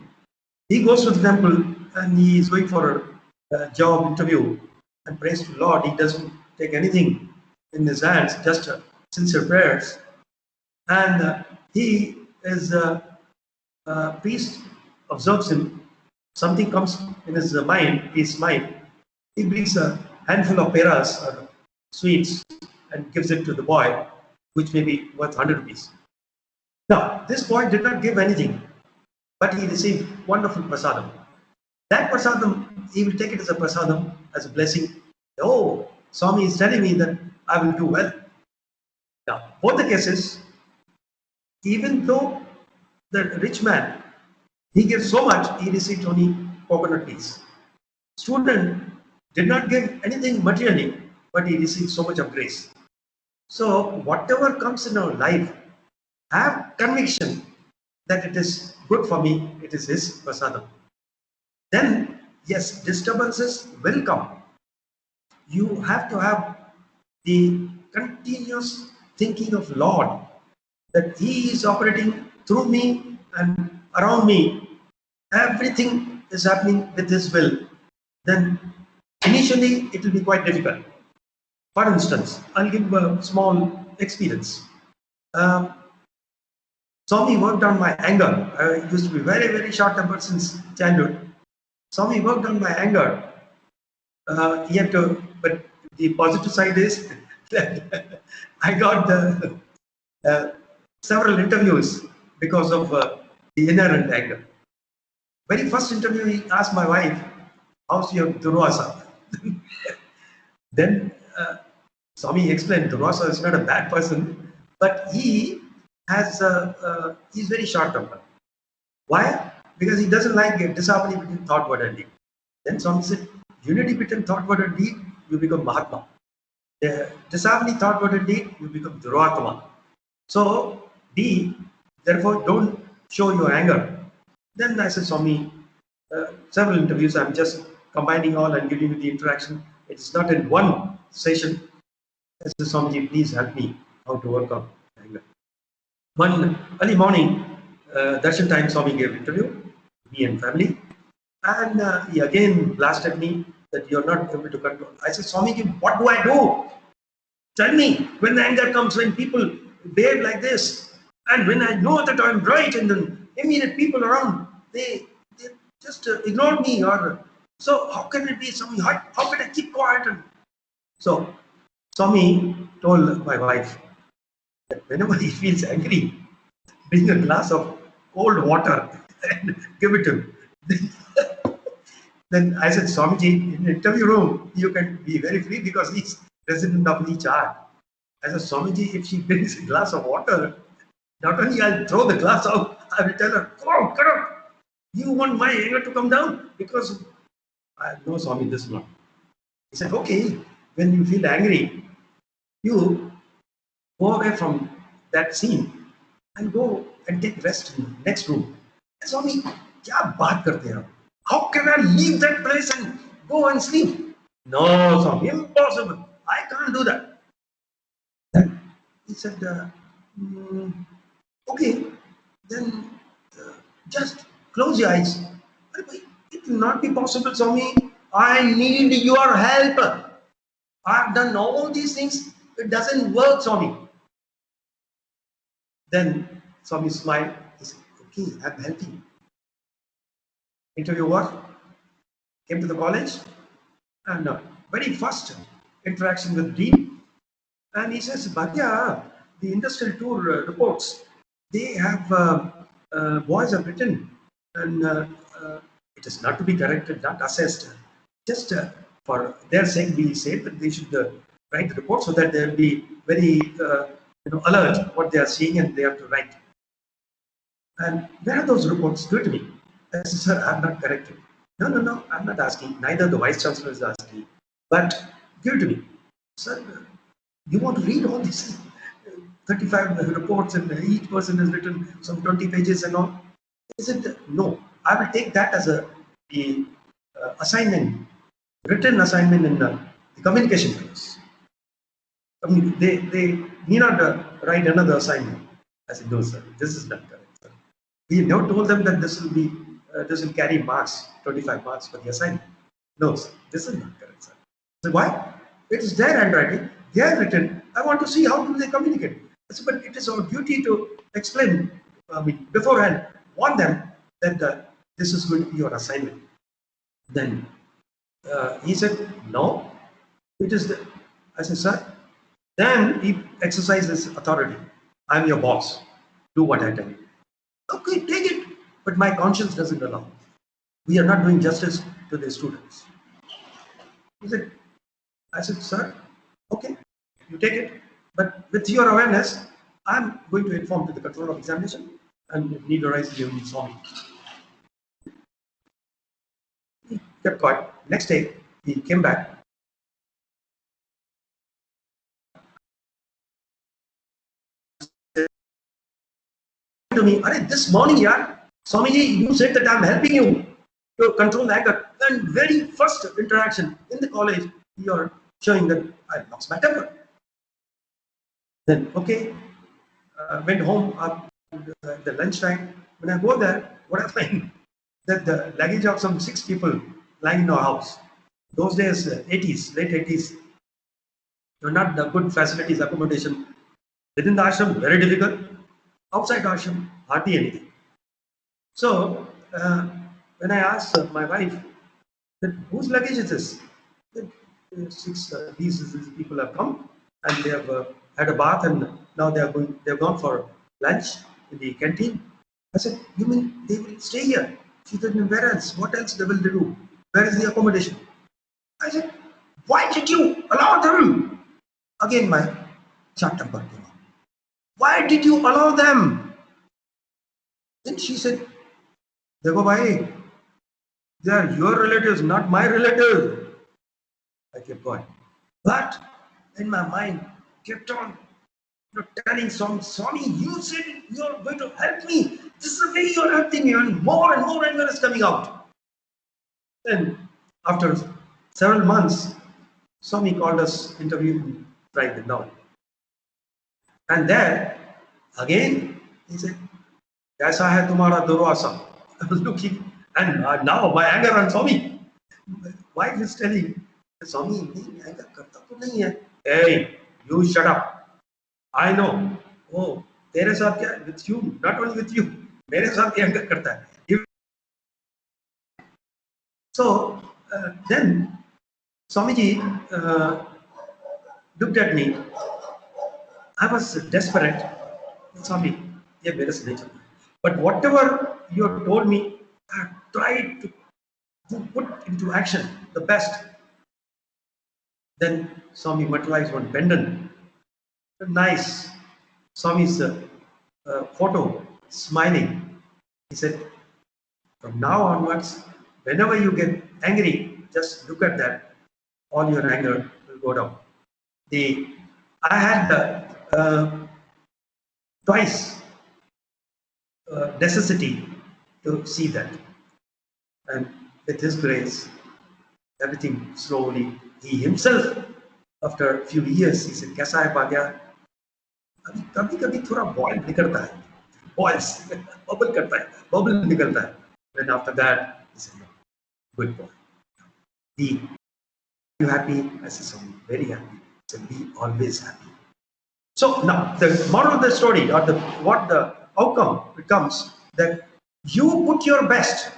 he goes to the temple and he is going for a job interview, and prays to Lord, he doesn't take anything in his hands, just sincere prayers. And he is priest observes him. Something comes in his mind. He brings a handful of peras or sweets and gives it to the boy, which may be worth 100 rupees. Now, this boy did not give anything, but he received wonderful prasadam. That prasadam, he will take it as a prasadam, as a blessing. Oh, Swami is telling me that I will do well. Now, both the cases, even though the rich man, he gives so much, he received only coconut piece. Student did not give anything materially, but he received so much of grace. So whatever comes in our life, have conviction that it is good for me, it is His prasadam. Then, yes, disturbances will come. You have to have the continuous thinking of Lord, that He is operating through me and around me. Everything is happening with His will. Then initially it will be quite difficult. For instance, I'll give a small experience. Swami worked on my anger. I used to be very, very short-tempered since childhood. Swami worked on my anger. But the positive side is that I got several interviews because of the inherent anger. Very first interview, he asked my wife, how's your Durvasa? Then Swami explained, Durvasa is not a bad person, but he has he's very short-tempered. Why? Because he doesn't like disharmony between thought, word, and deed. Then Swami said, unity between thought, word, and deed, you become Mahatma. Disharmony, thought, word, and deed, you become Duratma. So, therefore, don't show your anger. Then I said, Swami, several interviews, I'm just combining all and giving you the interaction. It's not in one session. I said, Swamiji, please help me how to work on anger. One early morning, darshan time, Swami gave interview, me and family. And he again blasted me that you're not able to control. I said, Swamiji, what do I do? Tell me, when the anger comes, when people behave like this, and when I know that I'm right, and then immediate people around, they just ignore me. Or so how can it be, Swami? How can I keep quiet? And so Swami told my wife that whenever he feels angry, bring a glass of cold water and give it to him. Then I said, Swamiji, in the interview room, you can be very free because he's president of each art. I said, Swamiji, if she brings a glass of water, not only I'll throw the glass out, I will tell her, come on, cut up. You want my anger to come down? Because I know, Swami, this is not. He said, okay, when you feel angry, you go away from that scene and go and take rest in the next room. And Swami, kya baat karte hain? How can I leave that place and go and sleep? No, Swami, impossible. I can't do that. Then he said, okay, then just close your eyes. It will not be possible, Swami. I need your help. I've done all these things. It doesn't work, Swami. Then Swami smiled. He said, okay, I'm helping you. Interview what? Came to the college. And very first interaction with Dean. And he says, Bhagia, the industrial tour reports, they have, boys have written, and it is not to be corrected, not assessed. Just for their sake, we say that they should write the report so that they will be very alert what they are seeing and they have to write. And where are those reports? Give it to me. I said, sir, I have not corrected. No, I'm not asking. Neither the Vice Chancellor is asking. But give it to me. Sir, you want to read all these 35 reports and each person has written some 20 pages and all? Is it? No. I will take that as a assignment, written assignment in the communication class. I mean, they need not write another assignment. I said, no, sir, this is not correct, sir. We never told them that this will carry marks, 25 marks for the assignment. No, sir, this is not correct, sir. So why? It is their handwriting. They have written. I want to see how do they communicate. I said, but it is our duty to explain, beforehand, warn them that this is going to be your assignment. Then he said, no, it is the. I said, sir. Then he exercises authority. I'm your boss. Do what I tell you. Okay, take it. But my conscience doesn't allow. We are not doing justice to the students. He said, I said, sir, okay, you take it. But with your awareness, I'm going to inform to the controller of examination and if need arises, you will saw me. He kept quiet. Next day, he came back. To me, this morning, Swamiji, you said that I'm helping you to control anger. And very first interaction in the college, you're showing that I lost my temper. Then, okay, went home at the lunchtime. When I go there, what I find that the luggage of some 6 people lying in our house. Those days, 80s, late 80s, were not the good facilities, accommodation. Within the ashram, very difficult. Outside ashram, hardly anything. So, when I asked my wife, that whose luggage is this? That, 6 these people have come and they have had a bath and now they have gone for lunch in the canteen. I said, you mean they will stay here? She said, where else? What else will they do? Where is the accommodation? I said, why did you allow them? Again, my short temper came out. Why did you allow them? Then she said, Dekho bhai, they are your relatives, not my relatives. I kept going. But in my mind, kept on telling Swami, you said you are going to help me. This is the way you are helping me, and more anger is coming out. Then, after several months, Swami called us, interviewed private now. And there, again, he said, Kaisa hai tumhara durvasa? I was looking, and now my anger on Swami. My wife is telling, Swami, anger karta to nahi hai. Hey, you shut up. I know. Oh, tere saath kya? With you, not only with you. Mere saath bhi anger karta hai. So, then Swamiji looked at me. I was desperate. Swami, ye mere se nahi chalta. But whatever you have told me, I have tried to put into action the best. Then Swami materialized one pendant. Nice. Swami's photo, smiling. He said, from now onwards, whenever you get angry, just look at that. All your anger will go down. I had twice necessity to see that. And with his grace, everything slowly, he himself, after a few years, he said, "Kaisa hai Bhagya? कभी कभी थोड़ा boil निकलता है, boils, bubble करता है, bubble निकलता है." Then after that, he said, "No, good boy. Be you happy?" I said, "So very happy." He said, "Be always happy." So now the moral of the story, or what the outcome becomes, that you put your best,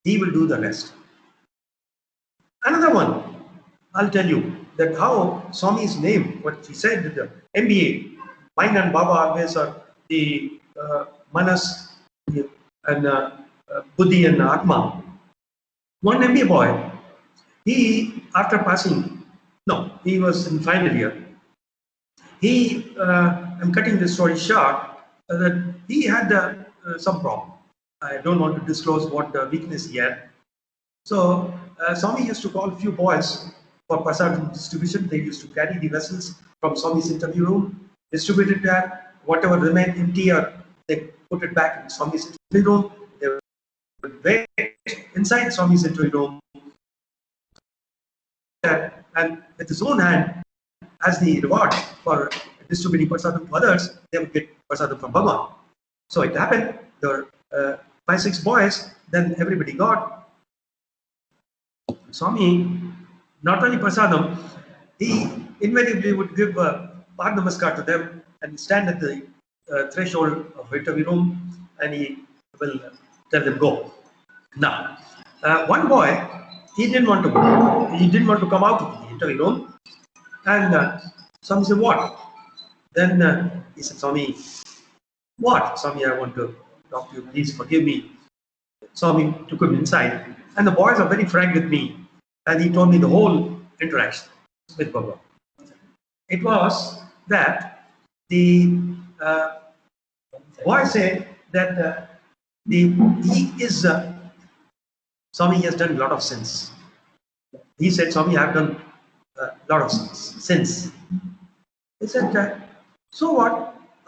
he will do the rest. Another one, I'll tell you that how Swami's name, what he said, the MBA, mind and Baba always are the Manas and Buddhi and Atma. One MBA boy, he, after passing, no, he was in final year. I'm cutting the story short, that he had some problem. I don't want to disclose what the weakness he had. So Swami used to call a few boys for prasad distribution. They used to carry the vessels from Swami's interview room, distribute it there. Whatever remained empty, they put it back in Swami's interview room. They would wait inside Swami's interview room, and with his own hand, as the reward for distributing prasadam to others, they would get prasadam from Bhagawan. So it happened, there were 5-6 boys, then everybody got. Swami, not only prasadam, he invariably would give Pad Namaskar to them and stand at the threshold of interview room, and he will tell them go. Now, one boy, he didn't want to go. He didn't want to come out of the interview room. And Swami said, "What?" Then he said, "Swami, what?" "Swami, I want to talk to you. Please forgive me." Swami took him inside. And the boys are very frank with me. And he told me the whole interaction with Bhagawan. It was that the boy said that Swami has done a lot of sins. He said, "Swami, I have done a lot of sins." He said, "So what?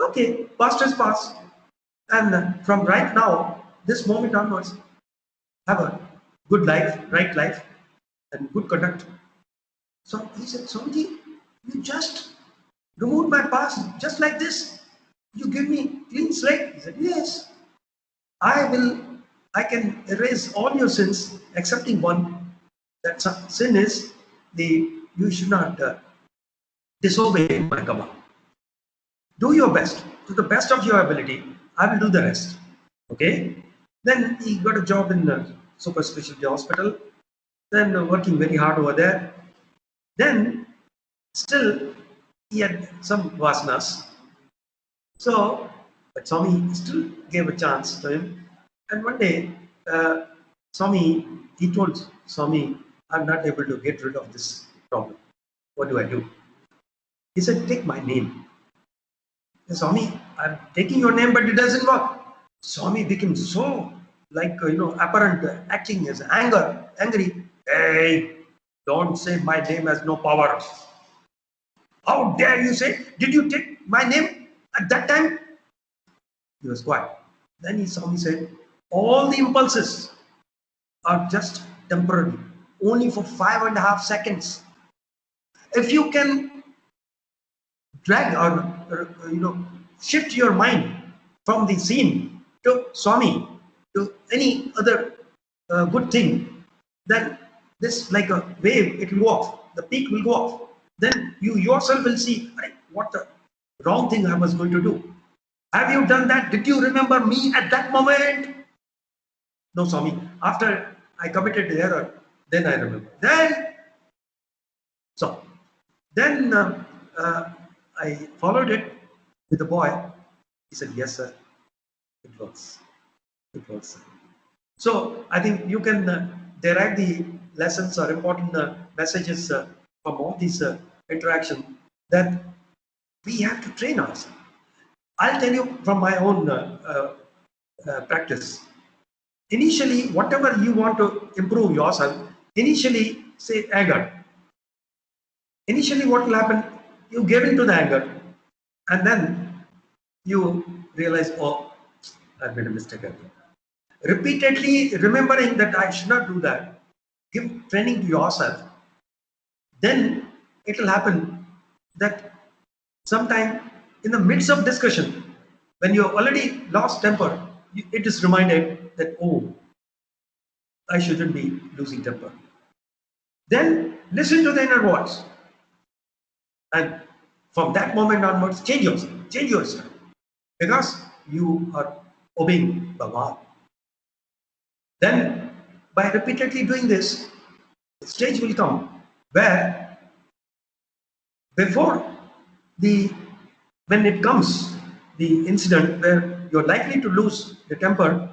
Okay, past is past. And from right now, this moment onwards, have a good life, right life, and good conduct." So he said, "Swamiji, you just removed my past just like this. You give me clean slate." He said, "Yes, I can erase all your sins excepting one. That sin is you should not disobey my command. Do your best. To the best of your ability, I will do the rest." Okay? Then he got a job in a super specialty hospital. Then working very hard over there. Then still he had some vasanas. So, but Swami still gave a chance to him. And one day, he told Swami, "I'm not able to get rid of this problem. What do I do?" He said, "Take my name." "Swami, I'm taking your name, but it doesn't work." Swami became so apparent, acting as angry. "Hey, don't say my name has no power. How dare you say? Did you take my name at that time?" He was quiet. Then Swami said, "All the impulses are just temporary, only for 5.5 seconds. If you can drag or shift your mind from the scene to Swami, to any other good thing, then this, like a wave, it will go off, the peak will go off. Then you yourself will see, what the wrong thing I was going to do. Have you done that? Did you remember me at that moment?" "No, Swami, after I committed the error, then I remember." Then I followed it with the boy. He said, "Yes, sir, it works." It works. So I think you can derive the lessons or important messages from all these interactions, that we have to train ourselves. I'll tell you from my own practice. Initially, whatever you want to improve yourself, initially say anger. Initially what will happen, you get into the anger and then you realize, oh, I've made a mistake again. Repeatedly remembering that I should not do that, give training to yourself, then it will happen that sometime in the midst of discussion, when you have already lost temper, it is reminded that, oh, I shouldn't be losing temper. Then listen to the inner voice. And from that moment onwards, change yourself. Because you are obeying Bhagavan. Then, by repeatedly doing this, the stage will come where when it comes, the incident where you're likely to lose the temper,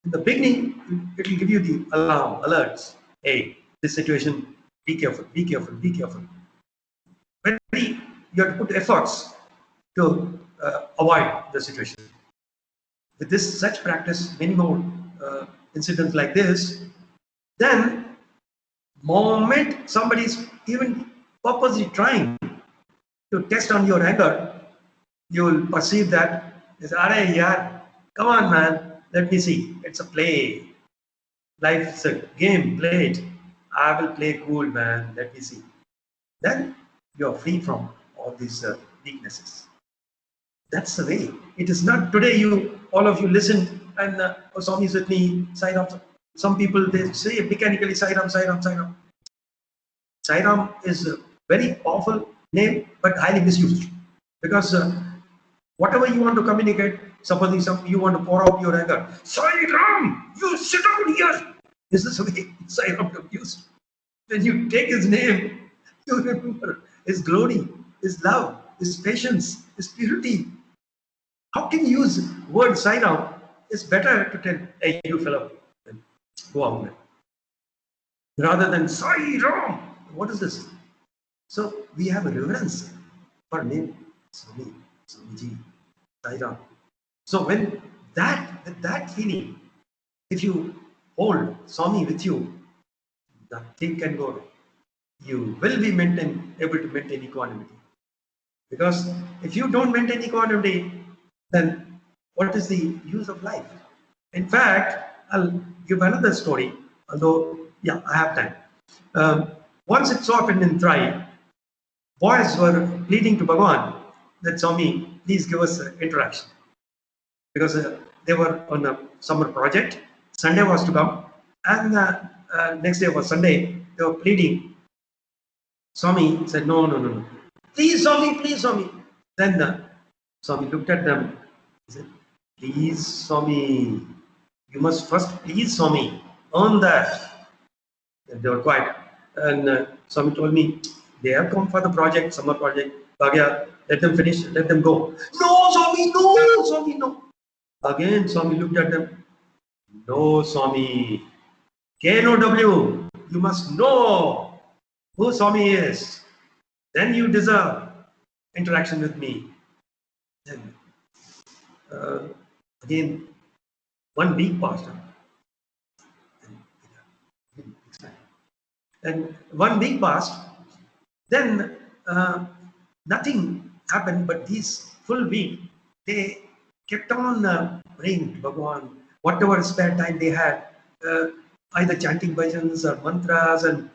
in the beginning, it will give you the alerts. Hey, this situation, be careful, be careful, be careful. When you have to put efforts to avoid the situation. With this such practice, many more incidents like this, then moment somebody is even purposely trying to test on your anger, you will perceive that, "Arey yaar, come on man, let me see, it's a play. Life's a game, play it. I will play cool man, let me see." Then you are free from all these weaknesses. That's the way. It is not today all of you listen and oh, Swami is with me, Sai Ram. Some people, they say mechanically Sai Ram, Sai Ram, Sai Ram. Sai Ram is a very powerful name, but highly misused. Because whatever you want to communicate, suppose you want to pour out your anger, Sai Ram, you sit down here. This is the way Sai Ram is used. When you take his name, you remember his glory, his love, his patience, his purity. How can you use word Sai Ram? It's better to tell, hey, you fellow, go out. Rather than Sai Ram. What is this? So we have a reverence for name, Swami, Swamiji, Sai Ram. So when with that feeling, if you hold Swami with you, nothing can go wrong. You will be able to maintain equanimity. Because if you don't maintain equanimity, then what is the use of life? In fact, I'll give another story, although, yeah, I have time. Once it so happened in Tri, boys were pleading to Bhagawan that Swami, please give us interaction. Because they were on a summer project, Sunday was to come, and next day was Sunday, they were pleading. Swami said, no. Please, Swami, please, Swami. Then Swami looked at them. He said, please, Swami, you must first please, Swami. Earn that. And they were quiet. And Swami told me, they have come for the project, summer project. Bhagia, let them finish, let them go. No, Swami, no, Swami, no. Again, Swami looked at them. No, Swami. KNOW, you must know who Swami is. Then you deserve interaction with me. Then, again, 1 week passed. And 1 week passed. Then nothing happened, but this full week, they kept on praying to Bhagavan, whatever spare time they had, either chanting bhajans or mantras and,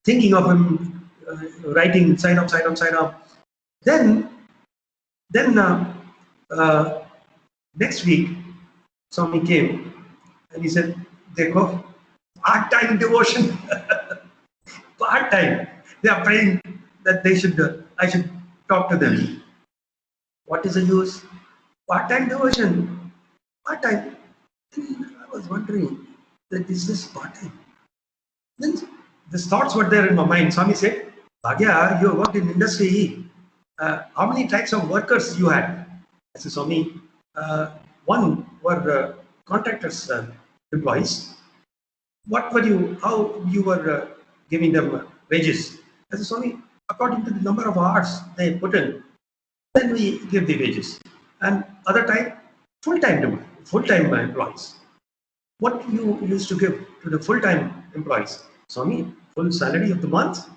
thinking of him, writing Sai Ram, Sai Ram, Sai Ram. Then next week, Swami came and he said, Dekho, part-time devotion. Part-time. They are praying that I should talk to them. What is the use? Part-time devotion. Part-time. I was wondering that this is part-time. Then these thoughts were there in my mind. Swami said, Bhagia, you worked in industry. How many types of workers you had? I said, Swami, one were contractors, employees, what were you, how you were giving them wages? I said, Swami, according to the number of hours they put in, then we give the wages. And other time, full-time employees. What you used to give to the full-time employees? Swami, full salary of the month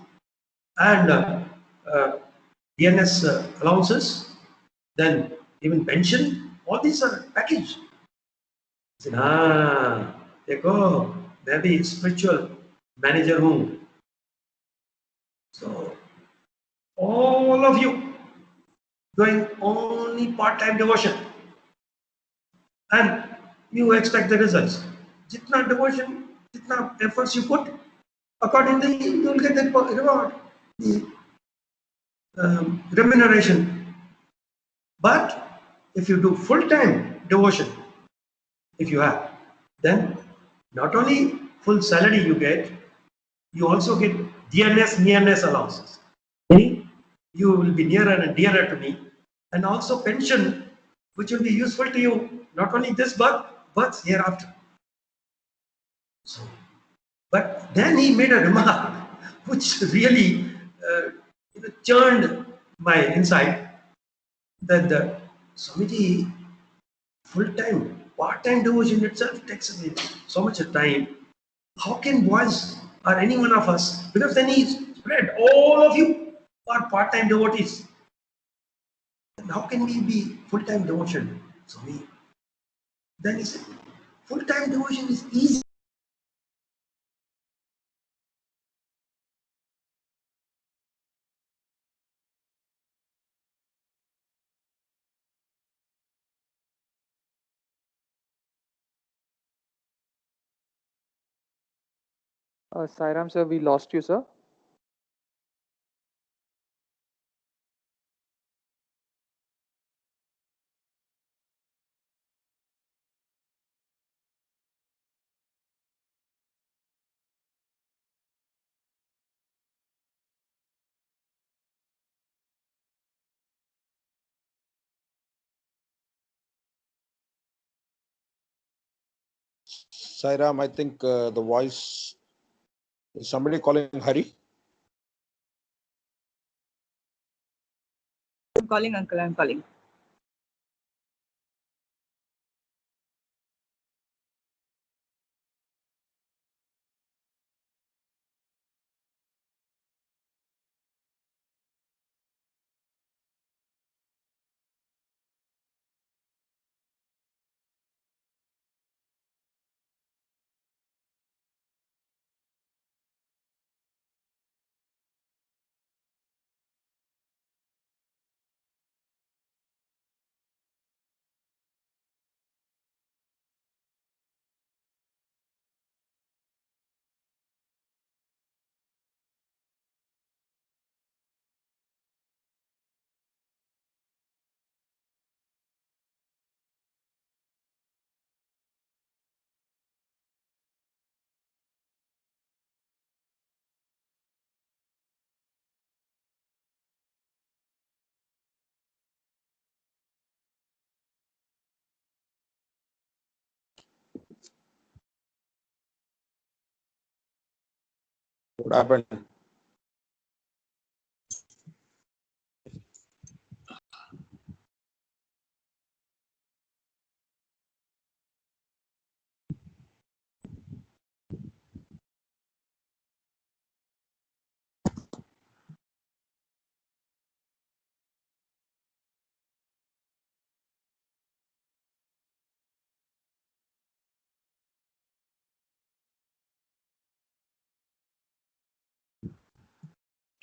and uh, DNS allowances, then even pension, all these are packaged. I said, देखो, मैं भी spiritual manager हूँ. So, all of you doing only part-time devotion and you expect the results. Jitna devotion, jitna efforts you put, accordingly you will get the reward, the remuneration. But if you do full-time devotion, if you have, then not only full salary you get, you also get dearness, nearness allowances. Meaning you will be nearer and dearer to me, and also pension, which will be useful to you not only this birth, but hereafter. So, but then he made a remark which really churned my inside, that the Swamiji, full-time, part-time devotion itself takes away so much of time. How can boys or any one of us, because then he spread, all of you are part-time devotees. And how can we be full-time devotion? So then he said, full-time devotion is easy. Sairam sir, we lost you, sir. Sairam, I think the voice, is somebody calling Hari? I'm calling, uncle. I'm calling. What happened?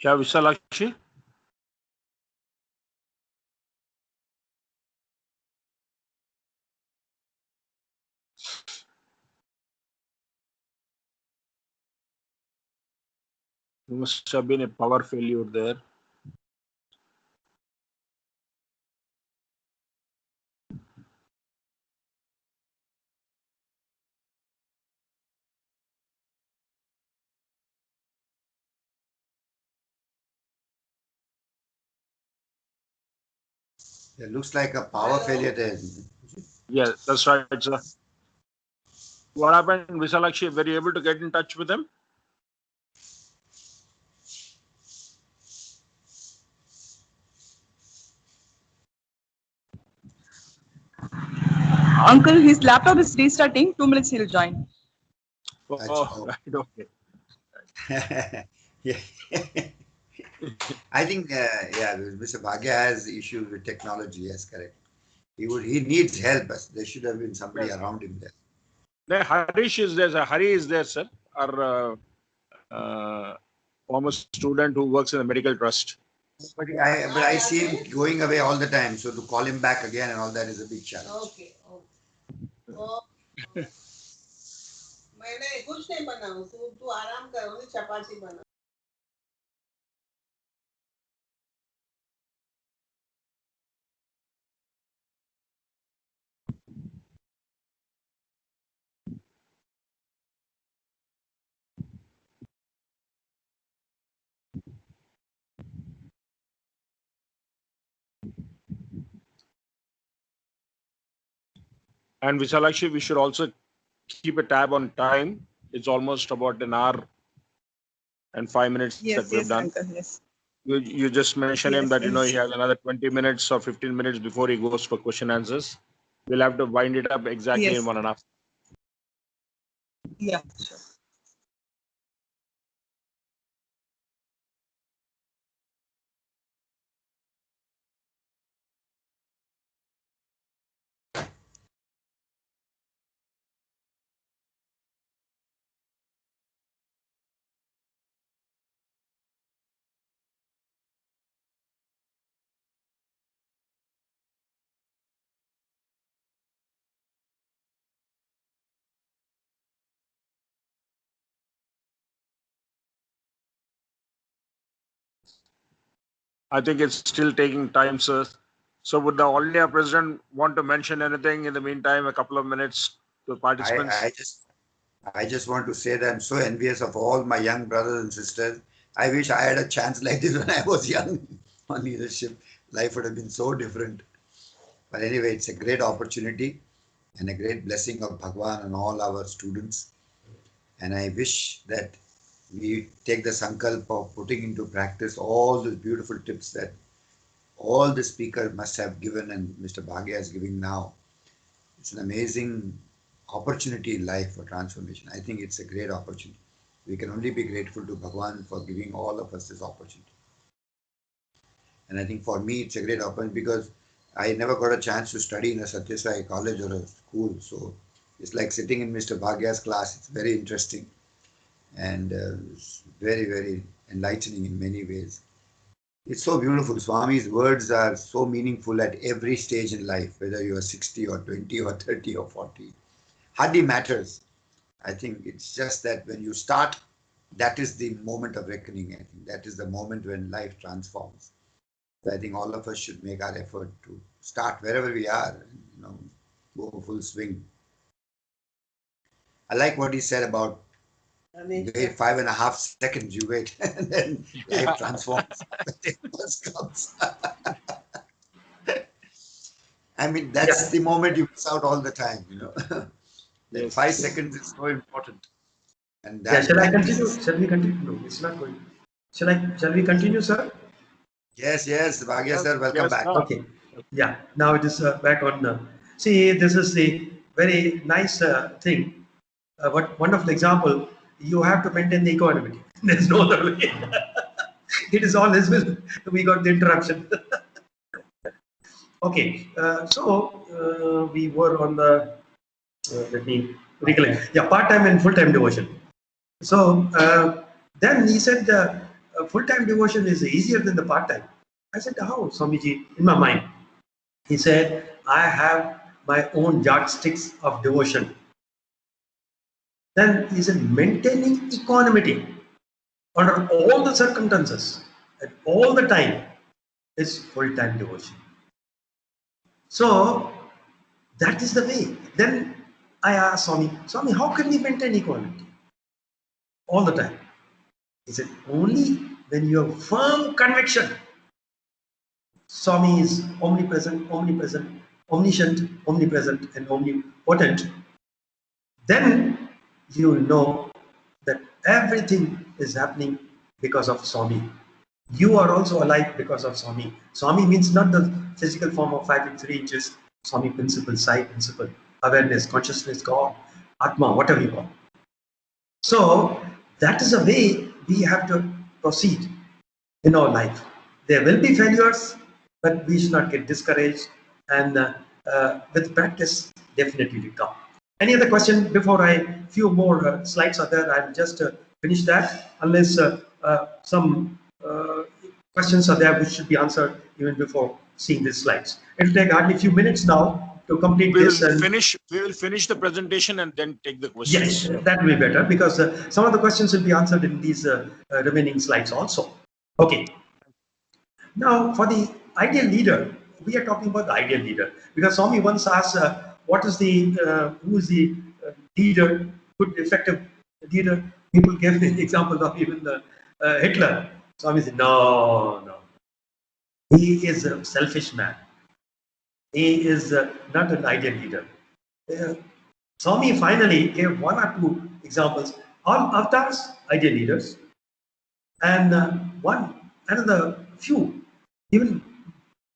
Yeah, Visalakshi? There must have been a power failure there. It looks like a power failure there. Yeah, that's right, sir. What happened, Visalakshi? Were you able to get in touch with him? Uncle, his laptop is restarting. 2 minutes, he'll join. Oh, right, okay. Yeah. I think, yeah, Mr. Bhagia has issues with technology. Yes, correct. He needs help. But there should have been somebody Yes. around him there. No, Harish is there, sir. Hari is there, sir. Our former student who works in the medical trust. But I see him going away all the time. So to call him back again and all that is a big challenge. Okay. मैंने कुछ नहीं बनाऊं तू आराम कर only चपाती बना And Visalakshi, we should also keep a tab on time. It's almost about an hour and 5 minutes that we've done. Uncle, yes. You just mentioned him Yes, that, yes. he has another 20 minutes or 15 minutes before he goes for question answers. We'll have to wind it up exactly Yes. in 1.5. Yeah, sure. I think it's still taking time, sir. So would the All India President want to mention anything in the meantime, a couple of minutes to participants? I just want to say that I'm so envious of all my young brothers and sisters. I wish I had a chance like this when I was young on leadership. Life would have been so different. But anyway, it's a great opportunity and a great blessing of Bhagawan on all our students. And I wish that we take the sankalp of putting into practice all those beautiful tips that all the speaker must have given and Mr. Bhagia is giving now. It's an amazing opportunity in life for transformation. I think it's a great opportunity. We can only be grateful to Bhagawan for giving all of us this opportunity. And I think for me, it's a great opportunity because I never got a chance to study in a Sathya Sai college or a school. So it's like sitting in Mr. Bhagia's class. It's very interesting and it's very, very enlightening in many ways. It's so beautiful. Swami's words are so meaningful at every stage in life, whether you are 60 or 20 or 30 or 40. Hardly matters. I think it's just that when you start, that is the moment of reckoning. I think that is the moment when life transforms. So I think all of us should make our effort to start wherever we are, go full swing. I like what he said about wait 5.5 seconds, you wait, and then life transforms. It first comes. I mean, that's the moment you miss out all the time, That 5 seconds is so important. And that, shall I continue? Shall we continue? No, it's not going. Shall we continue, sir? Yes, Bhagia sir, welcome back. Okay. Yeah, now it is back on. See, this is the very nice thing. What wonderful example. You have to maintain the equanimity. There's no other way. It is all his will. We got the interruption. Okay, so we were on the, let me recollect. Yeah, part-time and full-time devotion. So then he said the full-time devotion is easier than the part-time. I said, how, Swamiji? In my mind, he said, I have my own yardsticks of devotion. Then he said, maintaining equanimity under all the circumstances at all the time is full-time devotion. So that is the way. Then I asked Swami, how can we maintain equanimity all the time? He said, only when you have firm conviction. Swami is omnipresent, omniscient, omnipresent, and omnipotent, then you will know that everything is happening because of Swami. You are also alive because of Swami. Swami means not the physical form of 5 feet 3 inches. Swami principle, Sai principle, awareness, consciousness, God, Atma, whatever you call. So that is the way we have to proceed in our life. There will be failures, but we should not get discouraged, and with practice, definitely will come. Any other question before few more slides are there? I'll just finish that, unless some questions are there which should be answered even before seeing these slides. It will take hardly a few minutes now to complete this. We will finish the presentation and then take the questions. Yes, that will be better, because some of the questions will be answered in these remaining slides also. Okay. Now, for the ideal leader, we are talking about the ideal leader, because Swami once asked, "What is who is the leader, good, effective leader?" People gave the example of even the Hitler. Swami said, "No, he is a selfish man. He is not an ideal leader." Swami finally gave 1 or 2 examples. All avatars, ideal leaders, and another few. Even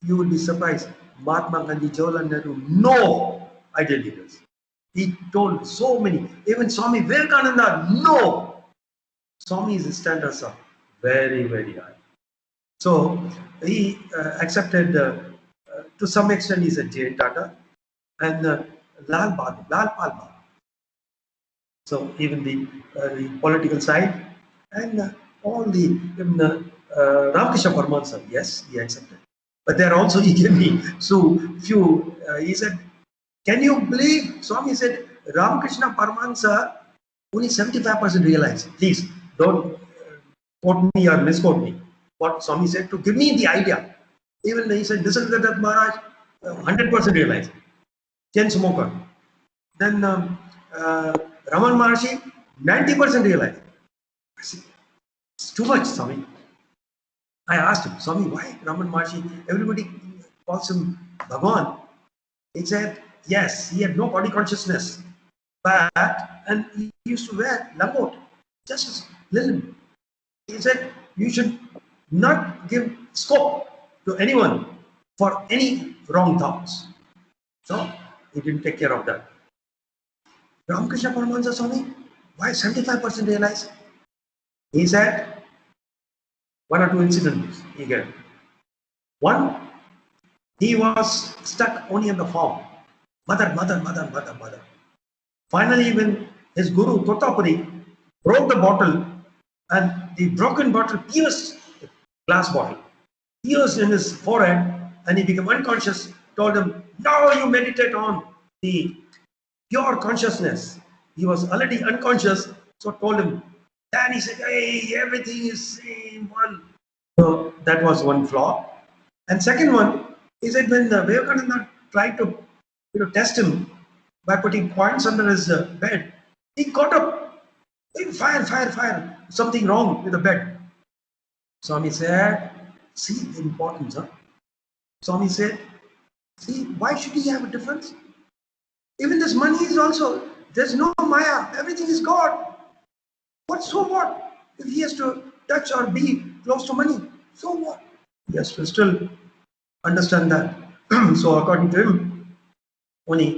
you will be surprised. Mahatma Gandhi, Jawaharlal Nehru, no ideal leaders. He told so many. Even Swami Vivekananda, no. Swami's standards are very, very high. So he accepted, to some extent, he said J. Tata and Lal Pal Bahadur. So even the political side, and all the Ramakrishna Paramahansa, yes, he accepted. But there also he gave me few. He said, "Can you believe?" Swami said, "Ramakrishna Paramahansa only 75% realized." Please don't quote me or misquote me. What Swami said, to give me the idea. Even he said, Nisargadatta Maharaj 100% realized. Chain smoker. Then Raman Maharshi 90% realized. I said, "It's too much, Swami." I asked him, "Swami, why Raman Maharshi? Everybody calls him Bhagawan." He said, "Yes, he had no body consciousness, and he used to wear langot, just linen." He said, "You should not give scope to anyone for any wrong thoughts." So he didn't take care of that. Ramakrishna Paramahansa Swami, why 75% realized? He said, 1 or 2 incidents he gave. One, he was stuck only in the form. Mother. Finally, when his guru Totapuri broke the bottle, and the broken bottle pierced the glass bottle, pierced in his forehead, and he became unconscious, told him, "Now you meditate on the pure consciousness." He was already unconscious, so told him. Then he said, "Hey, everything is same one." So that was one flaw. And second one is that when Vivekananda tried to test him by putting coins under his bed, he got up. Fire. Something wrong with the bed. Swami said, "See the importance, huh?" Swami said, "See, why should he have a difference? Even this money is also, there's no Maya, everything is God. So what? If he has to touch or be close to money, so what?" He has to still understand that. So according to him, only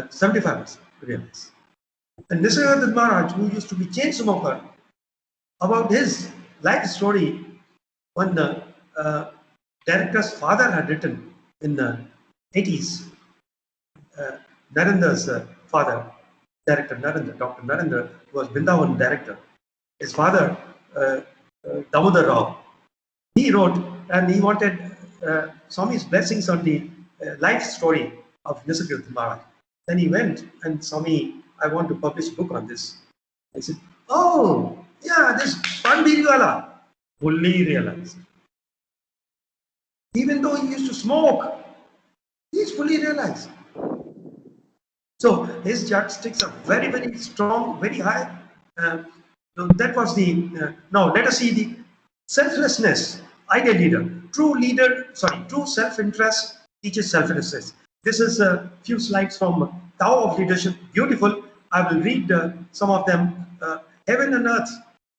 75% realize. And Nisargadatta Maharaj, who used to be chain smoker, about his life story, when the director's father had written in the 80s, Narendra's father, director Narendra, Dr. Narendra, was Vrindavan director. His father, Damodar Rao, he wrote, and he wanted Swami's blessings on the life story of Nisargadatta Maharaj. Then he went, and Swami, "I want to publish a book on this." I said, "Oh, yeah, this Pandiriwala," fully realized. Even though he used to smoke, he's fully realized. So his yardsticks are very, very strong, very high. So that was the. Now let us see the selflessness. Ideal leader, true self-interest teaches selflessness. This is a few slides from Tao of Leadership. Beautiful. I will read some of them. Heaven and earth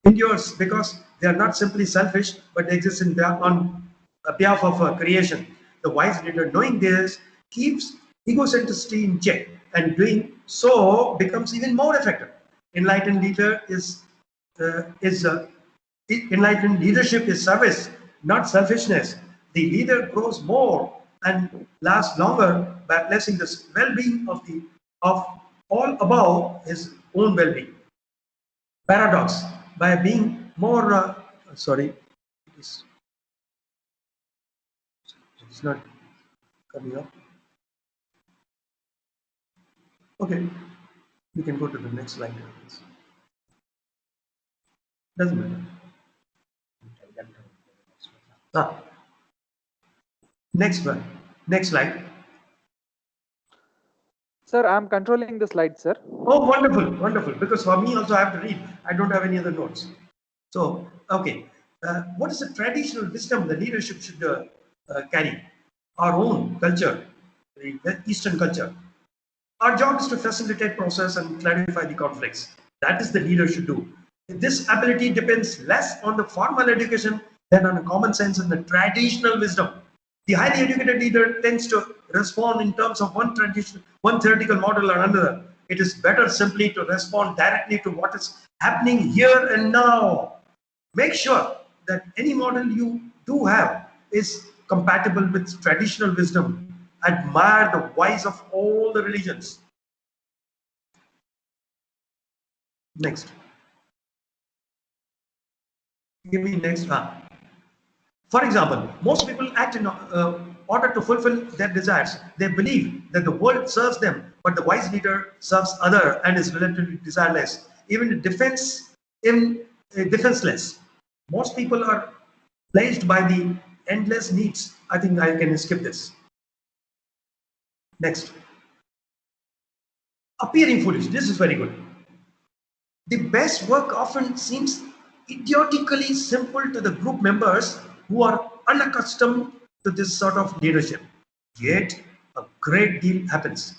endures because they are not simply selfish, but they exist on behalf of creation. The wise leader, knowing this, keeps egocentricity in check, and doing so becomes even more effective. Enlightened leader enlightened leadership is service, not selfishness. The leader grows more and lasts longer by blessing the well-being of all above his own well-being. Paradox: by being more sorry, it's not coming up. Okay, we can go to the next slide. Doesn't matter. Next one. Next slide. Sir, I'm controlling the slide, sir. Oh, wonderful, wonderful. Because for me also I have to read. I don't have any other notes. So, okay. What is the traditional wisdom the leadership should carry? Our own culture, the Eastern culture. Our job is to facilitate process and clarify the conflicts. That is the leader should do. This ability depends less on the formal education than on the common sense and the traditional wisdom. The highly educated leader tends to respond in terms of one theoretical model or another. It is better simply to respond directly to what is happening here and now. Make sure that any model you do have is compatible with traditional wisdom. Admire the wise of all the religions. Next. Give me next. For example, most people act in order to fulfill their desires. They believe that the world serves them, but the wise leader serves other and is relatively desireless, even defenseless. Most people are plagued by the endless needs. I think I can skip this. Next. Appearing foolish. This is very good. The best work often seems idiotically simple to the group members who are unaccustomed to this sort of leadership. Yet, a great deal happens.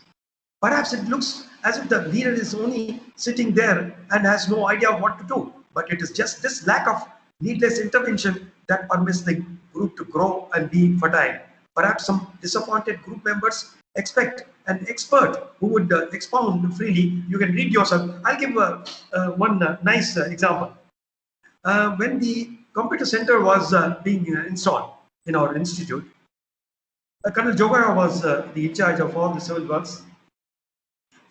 Perhaps it looks as if the leader is only sitting there and has no idea what to do. But it is just this lack of needless intervention that permits the group to grow and be fertile. Perhaps some disappointed group members expect an expert who would expound freely. You can read yourself. I'll give one nice example. When the computer center was being installed in our institute, Colonel Jogara was the in charge of all the civil works.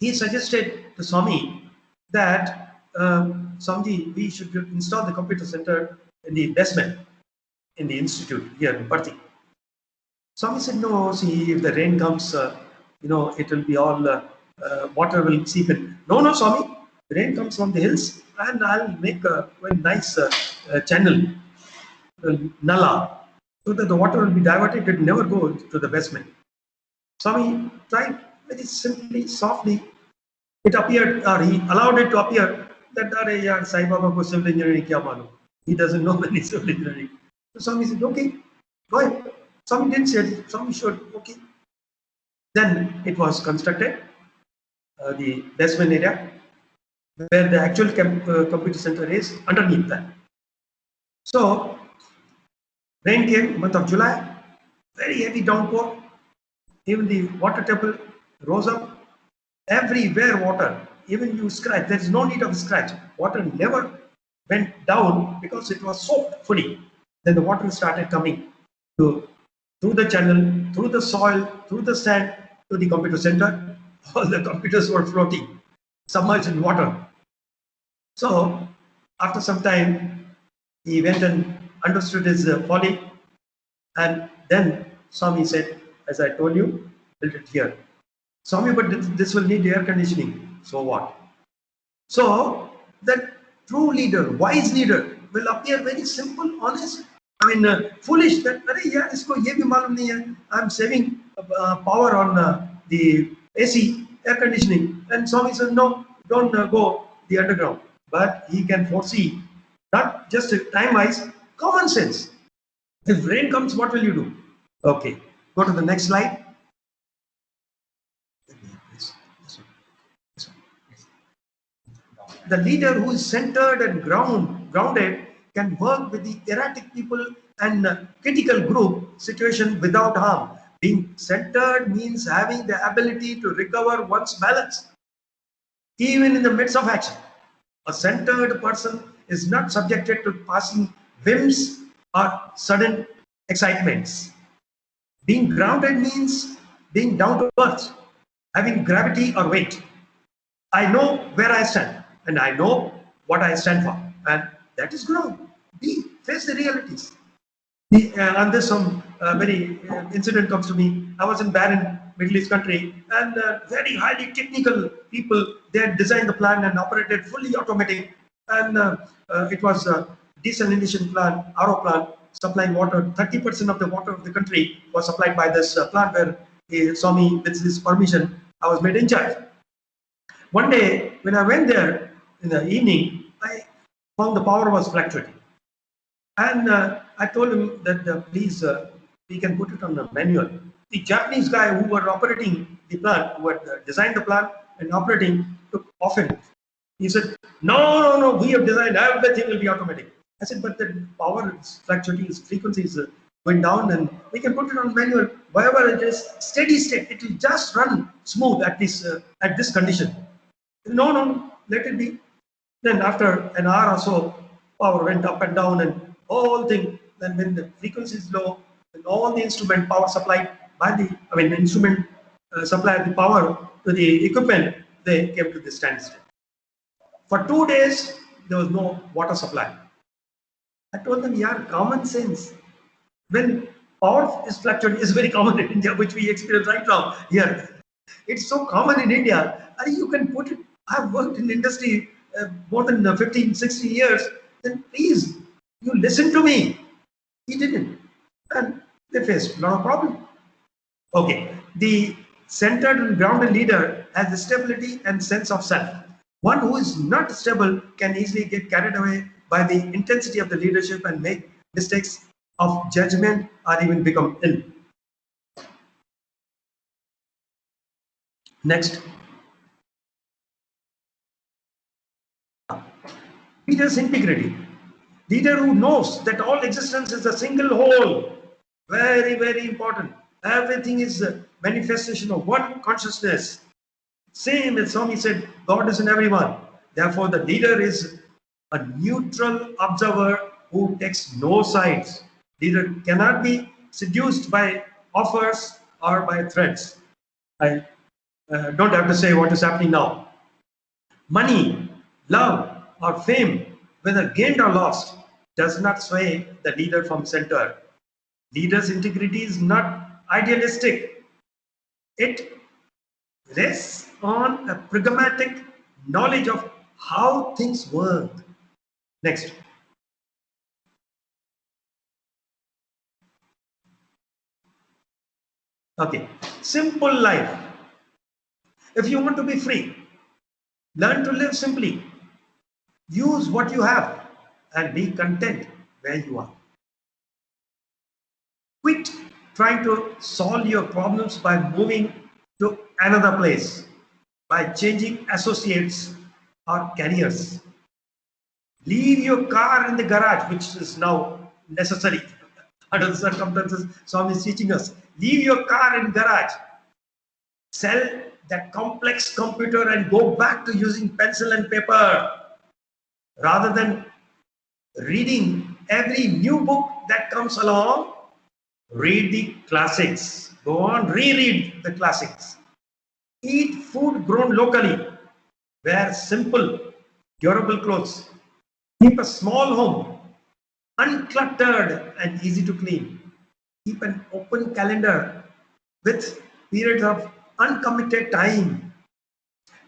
He suggested to Swami that Swamiji, we should install the computer center in the basement in the institute here in Parthi. Swami said, no, see, if the rain comes, it will be all, water will seep in. No, Swami, the rain comes from the hills and I'll make a very nice channel, nala, so that the water will be diverted, it will never go to the basement. Swami tried very simply, softly. It appeared, or he allowed it to appear that Sai Baba ko civil engineering kya mano? He doesn't know any civil engineering. So Swami said, okay, go ahead. Swami didn't say it, Swami should, okay. Then it was constructed, the basement area, where the actual computer center is underneath that. So, rain came, month of July, very heavy downpour, even the water table rose up, everywhere water, even you scratch, there is no need of scratch, water never went down because it was soaked fully. Then the water started coming through the channel, through the soil, through the sand, to the computer center. All the computers were floating, submerged in water. So, after some time, he went and understood his folly, and then Swami said, as I told you, build it here. Swami, but this will need air conditioning. So what? So, that true leader, wise leader, will appear very simple, honest. I mean, foolish that, I'm saving power on the AC, air conditioning. And Swami says, no, don't go the underground. But he can foresee, not just time-wise, common sense. If rain comes, what will you do? Okay, go to the next slide. the leader who is centered and grounded can work with the erratic people and critical group situation without harm. Being centered means having the ability to recover one's balance, even in the midst of action. A centered person is not subjected to passing whims or sudden excitements. Being grounded means being down to earth, having gravity or weight. I know where I stand and I know what I stand for, and that is ground. Face the realities. And there's some very incident comes to me. I was in Bahrain, Middle East country, and very highly technical people. They had designed the plant and operated fully automatic, and it was a desalination plant, RO plant, supplying water. 30% of the water of the country was supplied by this plant, where a swami, with his permission, I was made in charge. One day, when I went there in the evening, I found the power was fluctuating. And I told him that please, we can put it on a manual. The Japanese guy who were operating the plant, who had designed the plant and operating, took offense. He said, no, we have designed, everything will be automatic. I said, but the power is fluctuating, its frequency is going down, and we can put it on manual. Wherever it is steady state, it will just run smooth at this condition. No, let it be. Then after an hour or so, power went up and down, and whole thing. Then when the frequency is low, then all the instrument power supplied by the instrument supplied the power to the equipment, they came to the standstill. For 2 days, there was no water supply. I told them, yeah, common sense. When power is fluctuating, is very common in India, which we experience right now here. It's so common in India. You can put it. I've worked in industry more than 15, 16 years. Then please, you listen to me. He didn't. And they faced a lot of problems. Okay. The centered and grounded leader has the stability and sense of self. One who is not stable can easily get carried away by the intensity of the leadership and make mistakes of judgment or even become ill. Next. Leader's integrity. Leader who knows that all existence is a single whole. Very, very important. Everything is a manifestation of one consciousness. Same as Swami said, God is in everyone. Therefore, the leader is a neutral observer who takes no sides. Leader cannot be seduced by offers or by threats. I don't have to say what is happening now. Money, love, or fame, whether gained or lost, does not sway the leader from center. Leader's integrity is not idealistic. It rests on a pragmatic knowledge of how things work. Next. Okay, simple life. If you want to be free, learn to live simply. Use what you have and be content where you are. Quit trying to solve your problems by moving to another place, by changing associates or careers. Leave your car in the garage, which is now necessary under the circumstances Swami is teaching us. Leave your car in garage. Sell that complex computer and go back to using pencil and paper. Rather than reading every new book that comes along, read the classics. Go on, reread the classics. Eat food grown locally. Wear simple, durable clothes. Keep a small home, uncluttered and easy to clean. Keep an open calendar with periods of uncommitted time.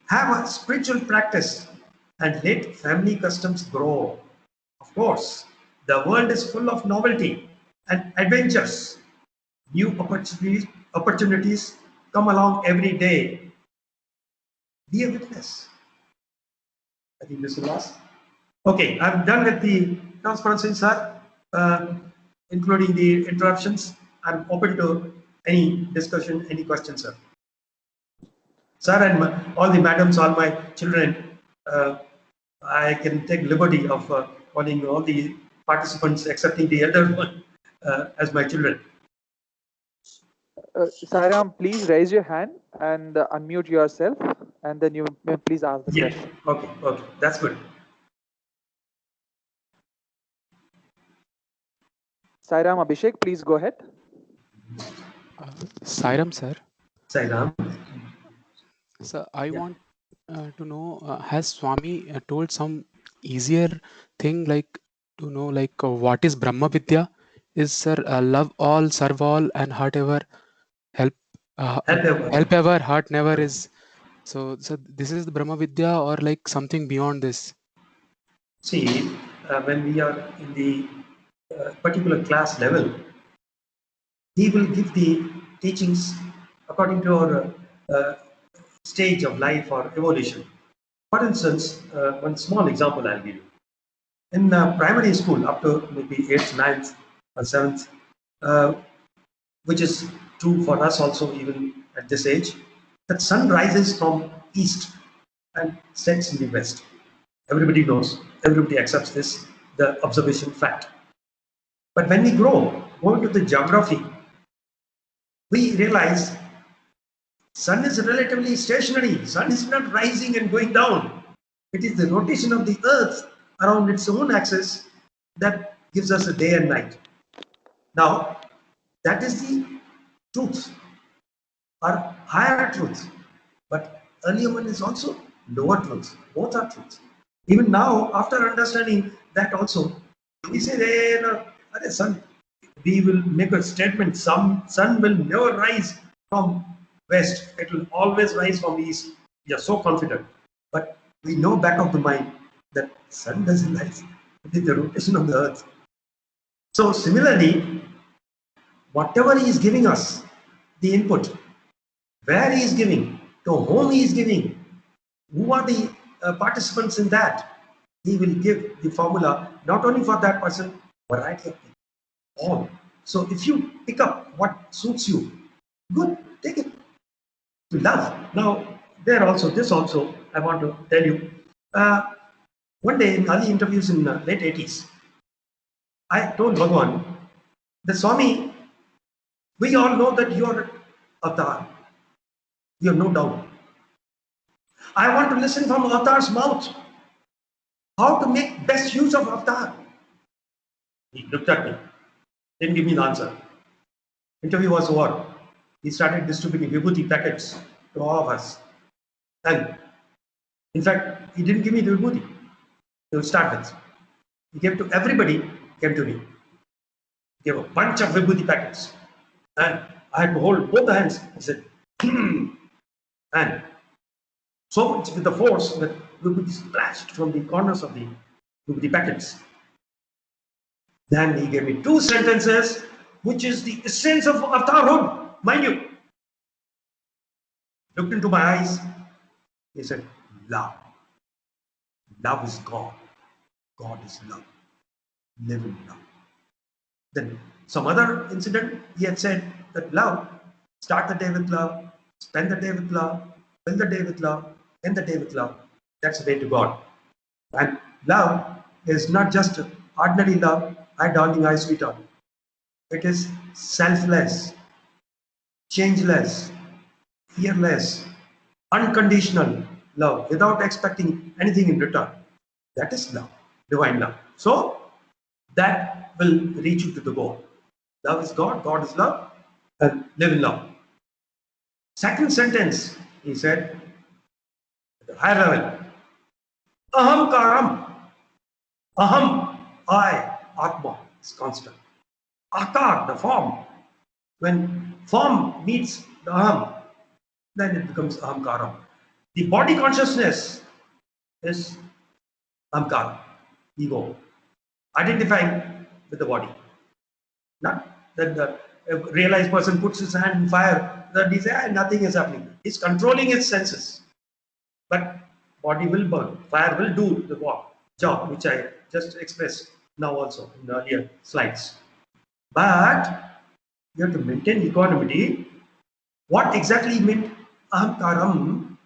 Have a spiritual practice and let family customs grow. Of course, the world is full of novelty and adventures. New opportunities come along every day. Be a witness. I think this is the last. Okay, I'm done with the transparency, sir, including the interruptions. I'm open to any discussion, any questions, sir. Sir, and all the madams, all my children, I can take liberty of calling all the participants, excepting the elder one, as my children. Sairam, please raise your hand and unmute yourself, and then you may please ask the Yeah. question. Okay. Okay. That's good. Sairam Abhishek, please go ahead. Sairam sir. Sairam. So I want to know, has Swami told some easier thing like to know like what is Brahma Vidya? Is sir love all, serve all, and heart ever, help help ever, heart never is. So this is the Brahma Vidya or like something beyond this? See, when we are in the particular class level, he will give the teachings according to our stage of life or evolution. For instance, one small example I'll give you. In primary school, up to maybe 8th, 9th, or 7th, which is true for us also even at this age, that sun rises from east and sets in the west. Everybody knows, everybody accepts this, the observation fact. But when we go into the geography, we realize sun is relatively stationary. Sun is not rising and going down. It is the rotation of the earth around its own axis that gives us a day and night. Now, that is the truth or higher truth. But earlier one is also lower truth. Both are truths. Even now, after understanding that also, we say, hey, no, sun, we will make a statement, sun will never rise from west. It will always rise from east. We are so confident. But we know back of the mind that sun doesn't rise. It is the rotation of the earth. So similarly, whatever he is giving us, the input, where he is giving, to whom he is giving, who are the participants in that, he will give the formula not only for that person, variety of people, all. So if you pick up what suits you, good, take it. To love. Now, there also, this also, I want to tell you. One day in early interviews in late 80s, I told Bhagawan, the Swami, we all know that you are avatar. You have no doubt. I want to listen from avatar's mouth how to make best use of avatar. He looked at me, didn't give me the answer. Interview was over. He started distributing vibhuti packets to all of us. And in fact, he didn't give me the vibhuti. He would start with. He gave to everybody, came to me. He gave a bunch of vibhuti packets. And I had to hold both the hands. He said, and so much with the force that vibhuti splashed from the corners of the vibhuti packets. Then he gave me two sentences, which is the essence of avatarhood, mind you. Looked into my eyes. He said, love. Love is God. God is love. Live in love. Then some other incident, he had said that love, start the day with love, spend the day with love, fill the day with love, end the day with love. That's the way to God. And love is not just ordinary love, hi darling, hi sweetheart. It is selfless, changeless, fearless, unconditional love without expecting anything in return. That is love, divine love. So that will reach you to the goal. Love is God, God is love, and live in love. Second sentence, he said, at the higher level, aham karam. Aham, I, Atma, is constant. Akar, the form. When form meets the aham, then it becomes ahamkaram. The body consciousness is ahamkara, ego, identifying with the body. Not that the realized person puts his hand in fire, that he says, nothing is happening. He's controlling his senses. But body will burn, fire will do the job, which I just expressed now also in the earlier slides. But you have to maintain equanimity. What exactly meant ahamkaram?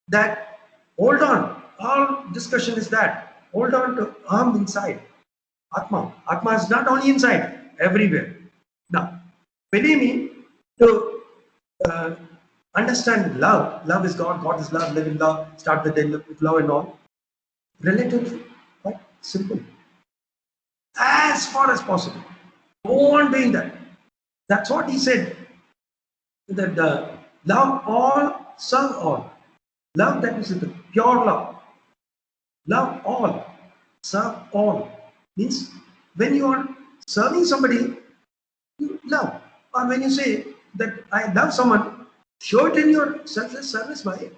That hold on, all discussion is that hold on to Aham inside. Atma. Atma is not only inside, everywhere. Now, believe me, to understand love, love is God, God is love, live in love, start the day with love and all. Relative, quite simple. As far as possible. Go on doing that. That's what he said. That love all, serve all. Love, that is the pure love. Love all, serve all. Means when you are serving somebody, you love. Or when you say that I love someone, show it in your selfless service by it.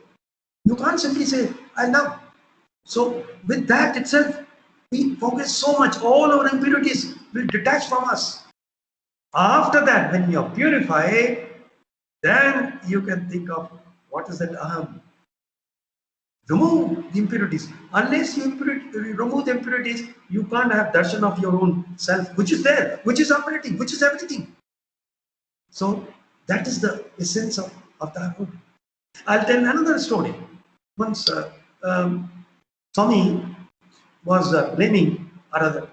You can't simply say I love. So with that itself, we focus so much, all our impurities will detach from us. After that, when you are purified, then you can think of what is that aham. Remove the impurities. Unless you remove the impurities, you can't have darshan of your own self, which is there, which is operating, which is everything. So that is the essence of the aham. I'll tell another story. Once Swami was blaming or rather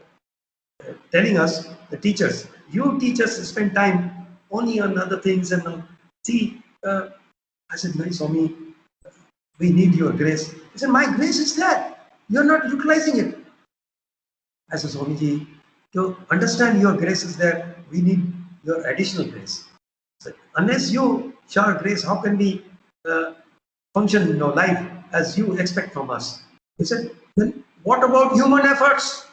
telling us, the teachers, you teachers spend time only on other things and see, I said, no, Swami, we need your grace. He said, my grace is there. You're not utilizing it. I said, Swamiji, to understand your grace is there, we need your additional grace. Said, unless you shower grace, how can we function in your life as you expect from us? He said, then what about human efforts?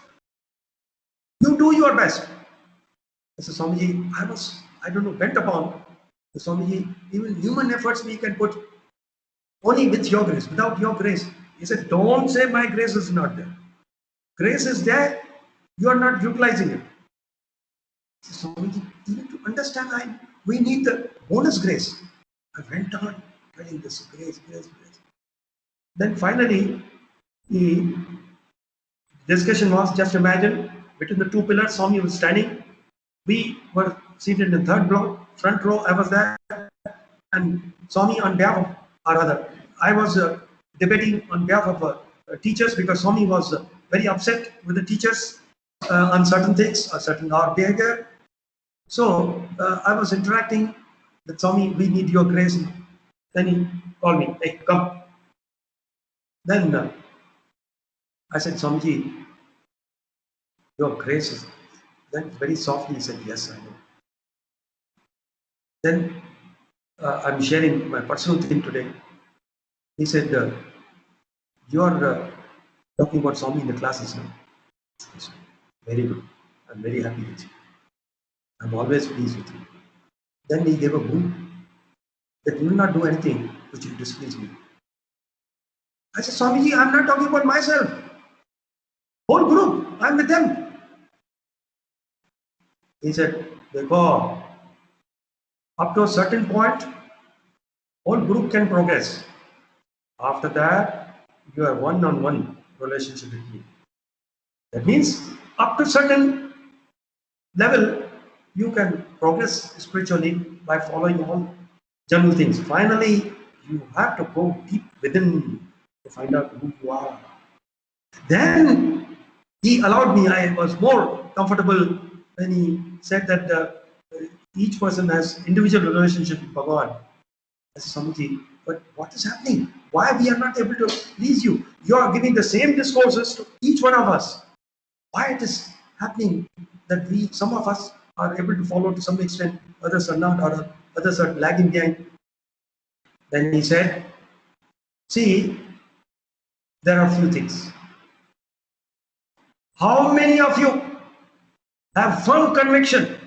You do your best. I said, Swamiji, I don't know, bent upon. Swamiji, even human efforts we can put only with your grace, without your grace. He said, don't say my grace is not there. Grace is there, you are not utilizing it. So even to understand, we need the bonus grace. I went on telling this grace. Then finally, the discussion was, just imagine, between the two pillars, Swami was standing. We were seated in the third block, front row, I was there. And Swami on behalf of, or rather, I was debating on behalf of teachers because Swami was very upset with the teachers on certain things, or certain our behavior. So I was interacting with Swami, we need your grace. Then he called me, hey, come. Then I said, Swamiji, your grace is. Then very softly he said, yes, I know. Then I'm sharing my personal thing today. He said, you are talking about Swami in the classes now. Very good. I'm very happy with you. I'm always pleased with you. Then he gave a book that you will not do anything which will displease me. I said, Swamiji, I'm not talking about myself. Whole group, I'm with them. He said, Dekho, up to a certain point, whole group can progress. After that, you have one-on-one relationship with me. That means up to certain level, you can progress spiritually by following all general things. Finally, you have to go deep within to find out who you are. Then he allowed me, I was more comfortable when he said that each person has individual relationship with Bhagawan. I said, Swamiji, but what is happening? Why we are not able to please you? You are giving the same discourses to each one of us. Why it is happening that some of us are able to follow to some extent, others are not, or others are lagging behind? Then he said, see, there are a few things. How many of you have firm conviction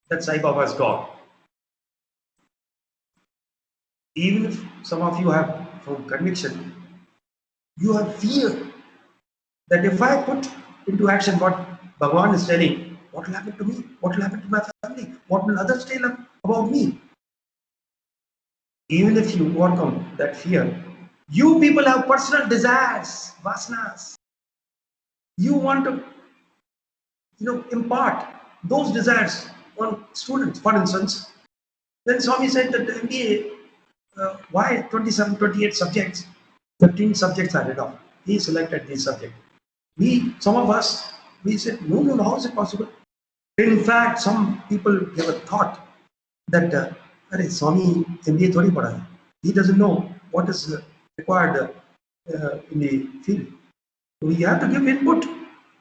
that Sai Baba is God? Even if some of you have firm conviction, you have fear that if I put into action what Bhagawan is telling, what will happen to me? What will happen to my family? What will others tell about me? Even if you overcome that fear, you people have personal desires, vasanas. You want to, impart those desires on students. For instance, when Swami said that the MBA, why 27, 28 subjects, 15 subjects are read off. he selected this subject. Some of us, we said, no, how is it possible? In fact, some people gave a thought that, Swami MBA thodi pada hai. He doesn't know what is required in the field. We have to give input.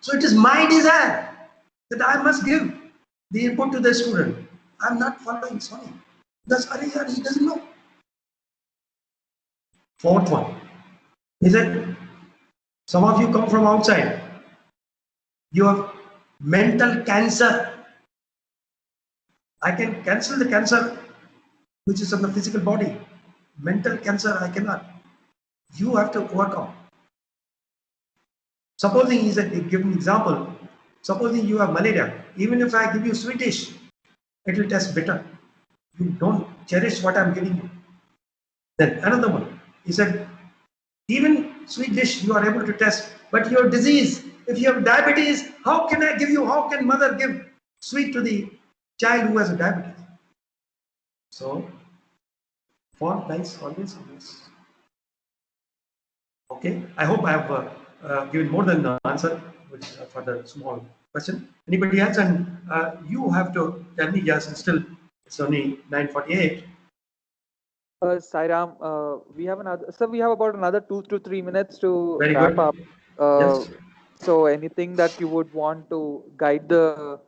So it is my desire that I must give the input to the student. I'm not following Swami. That's he doesn't know. Fourth one. He said, some of you come from outside. You have mental cancer. I can cancel the cancer which is on the physical body. Mental cancer, I cannot. You have to overcome. Supposing, he said, give an example. Supposing you have malaria, even if I give you sweet dish, it will test better. You don't cherish what I'm giving you. Then another one, he said, even sweet dish you are able to test, but your disease, if you have diabetes, how can mother give sweet to the child who has a diabetes? So, fault lies always on this. Okay, I hope I have given more than the answer for the small question. Anybody else? And you have to tell me, yes, it's only 9:48. Sairam, we have another. So we have about another 2 to 3 minutes to Very wrap good. up. Yes. So anything that you would want to guide the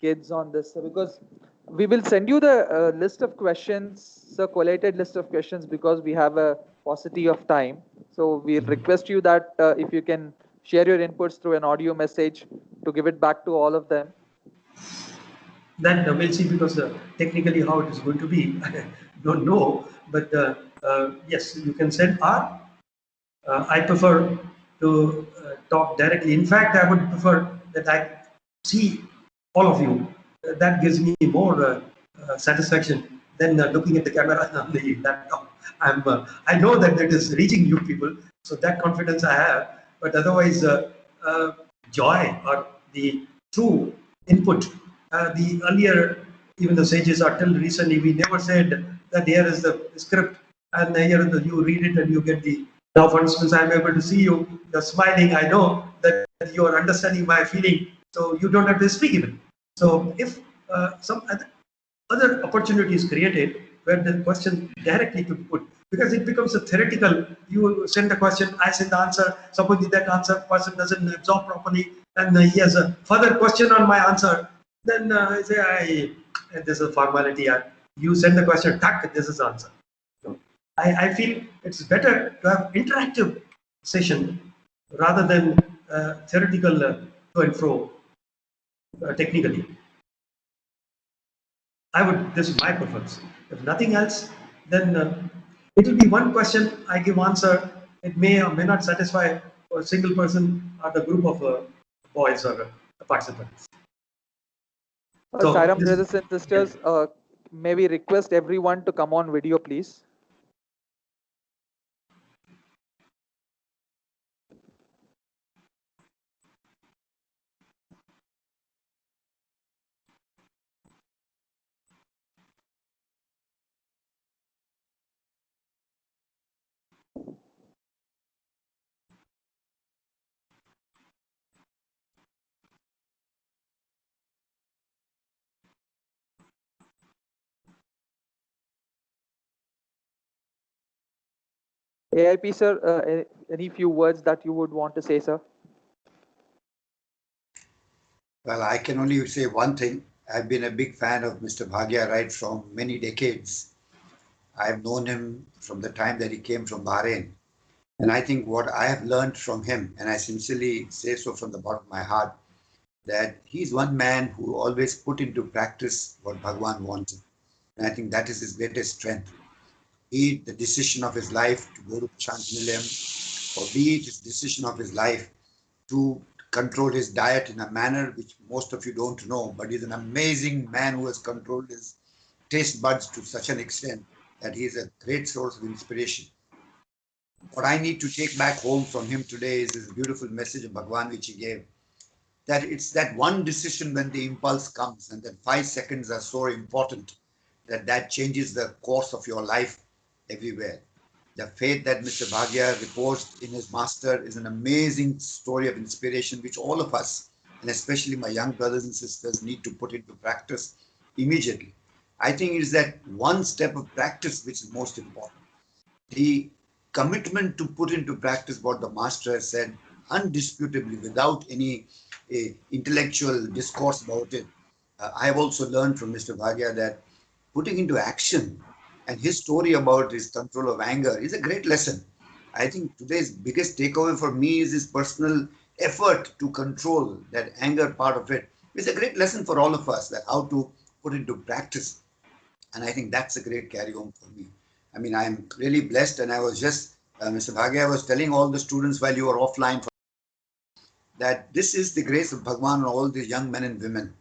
kids on this? Because we will send you the list of questions, the collated list of questions, because we have a paucity of time. So we request you that if you can share your inputs through an audio message to give it back to all of them. That we'll see, because technically how it is going to be, I don't know. But yes, you can send. I prefer to talk directly. In fact, I would prefer that I see all of you. That gives me more satisfaction than looking at the camera on the laptop. I know that it is reaching you people, so that confidence I have. But otherwise, joy or the true input. The earlier, even the sages are till recently, we never said that here is the script and here you read it and you get the. Now, for instance, I'm able to see you, you're smiling. I know that you are understanding my feeling, so you don't have to speak even. So, if some other opportunity is created where the question directly to be put, because it becomes a theoretical. You send the question, I send the answer. Suppose that answer person doesn't absorb properly, and he has a further question on my answer. Then I say, this is a formality. You send the question, tack, this is the answer. I feel it's better to have interactive session rather than theoretical to and fro technically. This is my preference. If nothing else, then it will be one question, I give answer. It may or may not satisfy a single person or the group of boys or participants. So, Sairam, brothers and sisters, may we request everyone to come on video, please? AIP, sir, any few words that you would want to say, sir? Well, I can only say one thing. I've been a big fan of Mr. Bhagia right from many decades. I've known him from the time that he came from Bahrain. And I think what I have learned from him, and I sincerely say so from the bottom of my heart, that he's one man who always put into practice what Bhagawan wanted. And I think that is his greatest strength. Be it the decision of his life to go to Shanti, or be it his decision of his life to control his diet in a manner which most of you don't know, but he's an amazing man who has controlled his taste buds to such an extent that he is a great source of inspiration. What I need to take back home from him today is this beautiful message of Bhagavan which he gave. That it's that one decision when the impulse comes, and that 5 seconds are so important that changes the course of your life everywhere. The faith that Mr. Bhagia reposed in his master is an amazing story of inspiration, which all of us, and especially my young brothers and sisters, need to put into practice immediately. I think it is that one step of practice which is most important. The commitment to put into practice what the master has said, undisputably, without any intellectual discourse about it. I have also learned from Mr. Bhagia that putting into action and his story about his control of anger is a great lesson. I think today's biggest takeaway for me is his personal effort to control that anger part of it. It's a great lesson for all of us that how to put into practice. And I think that's a great carry home for me. I mean, I'm really blessed, and I was just, Mr. Bhagia, I was telling all the students while you were offline that this is the grace of Bhagawan on all these young men and women.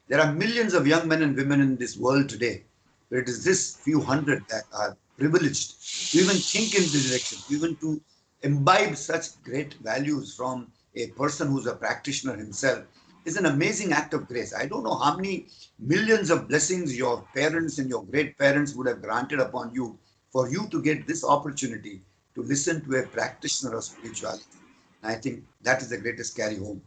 There are millions of young men and women in this world today, but it is this few hundred that are privileged to even think in this direction, even to imbibe such great values from a person who's a practitioner himself is an amazing act of grace. I don't know how many millions of blessings your parents and your great parents would have granted upon you for you to get this opportunity to listen to a practitioner of spirituality. And I think that is the greatest carry home.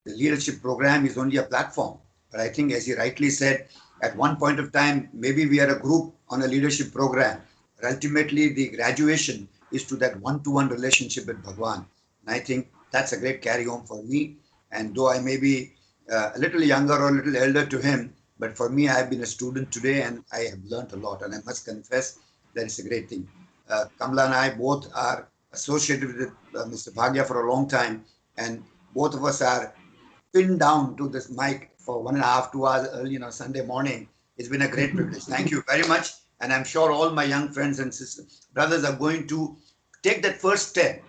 The leadership program is only a platform, but I think, as he rightly said, at one point of time, maybe we are a group on a leadership program, but ultimately the graduation is to that one-to-one relationship with Bhagawan. And I think that's a great carry home for me. And though I may be a little younger or a little elder to him, but for me, I have been a student today and I have learned a lot. And I must confess that it's a great thing. Kamala and I both are associated with Mr. Bhagia for a long time, and both of us are pinned down to this mic for 1.5, 2 hours early on Sunday morning. It's been a great privilege. Thank you very much. And I'm sure all my young friends and sisters, brothers are going to take that first step.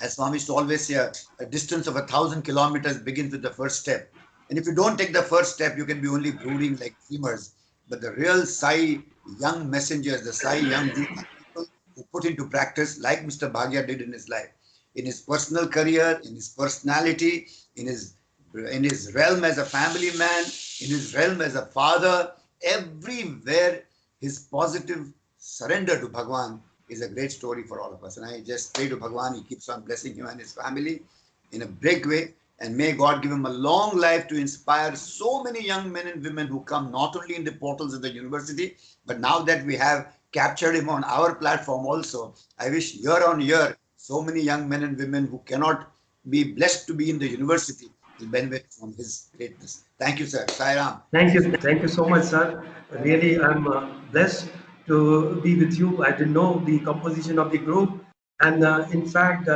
As Swami used to always say, a distance of 1,000 kilometers begins with the first step. And if you don't take the first step, you can be only brooding like dreamers. But the real Sai young messengers, the Sai young youth, are people who put into practice like Mr. Bhagia did in his life, in his personal career, in his personality, in his realm as a family man, in his realm as a father, everywhere his positive surrender to Bhagawan is a great story for all of us. And I just pray to Bhagawan, he keeps on blessing him and his family in a big way. And may God give him a long life to inspire so many young men and women who come not only in the portals of the university, but now that we have captured him on our platform also, I wish year on year, so many young men and women who cannot be blessed to be in the university will benefit from his greatness. Thank you, sir. Sai Ram. Thank you so much, sir. Really, I'm blessed to be with you. I didn't know the composition of the group, and in fact,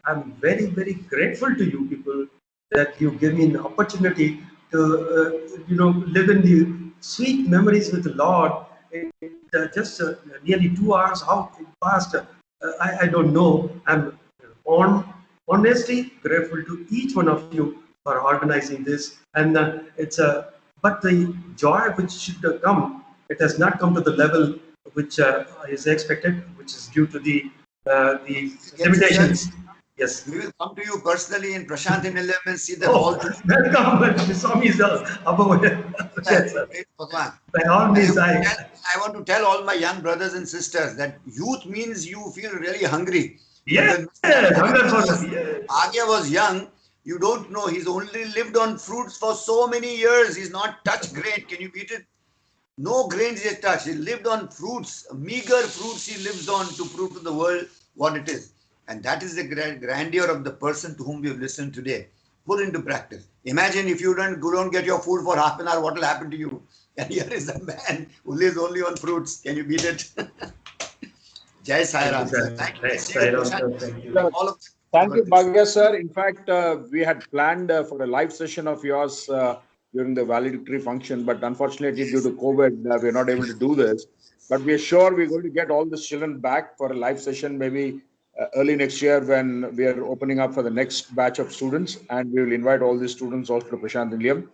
I'm very, very grateful to you people that you give me an opportunity to, live in the sweet memories with the Lord. Just nearly 2 hours, how it passed, I don't know. I'm honestly grateful to each one of you for organizing this, and but the joy which should come, it has not come to the level which is expected, which is due to the limitations. Yes. We will come to you personally in Prashanthi Nilayam and see them all. Welcome. Swami is above. Yes, sir. By all means, I want to tell all my young brothers and sisters that youth means you feel really hungry. Yes. Bhagia was young. You don't know. He's only lived on fruits for so many years. He's not touched grain. Can you beat it? No grains he has touched. He lived on fruits, meager fruits he lives on to prove to the world what it is. And that is the grandeur of the person to whom we have listened today. Put into practice. Imagine if you don't get your food for half an hour, what will happen to you? And here is a man who lives only on fruits. Can you beat it? Jai Sai Ram. Thank you. Thank you, Bhagia sir. In fact, we had planned for a live session of yours during the valedictory function, but unfortunately due to COVID, we're not able to do this. But we are sure we're going to get all the children back for a live session maybe early next year when we are opening up for the next batch of students, and we will invite all these students also to Prashanthi Nilayam.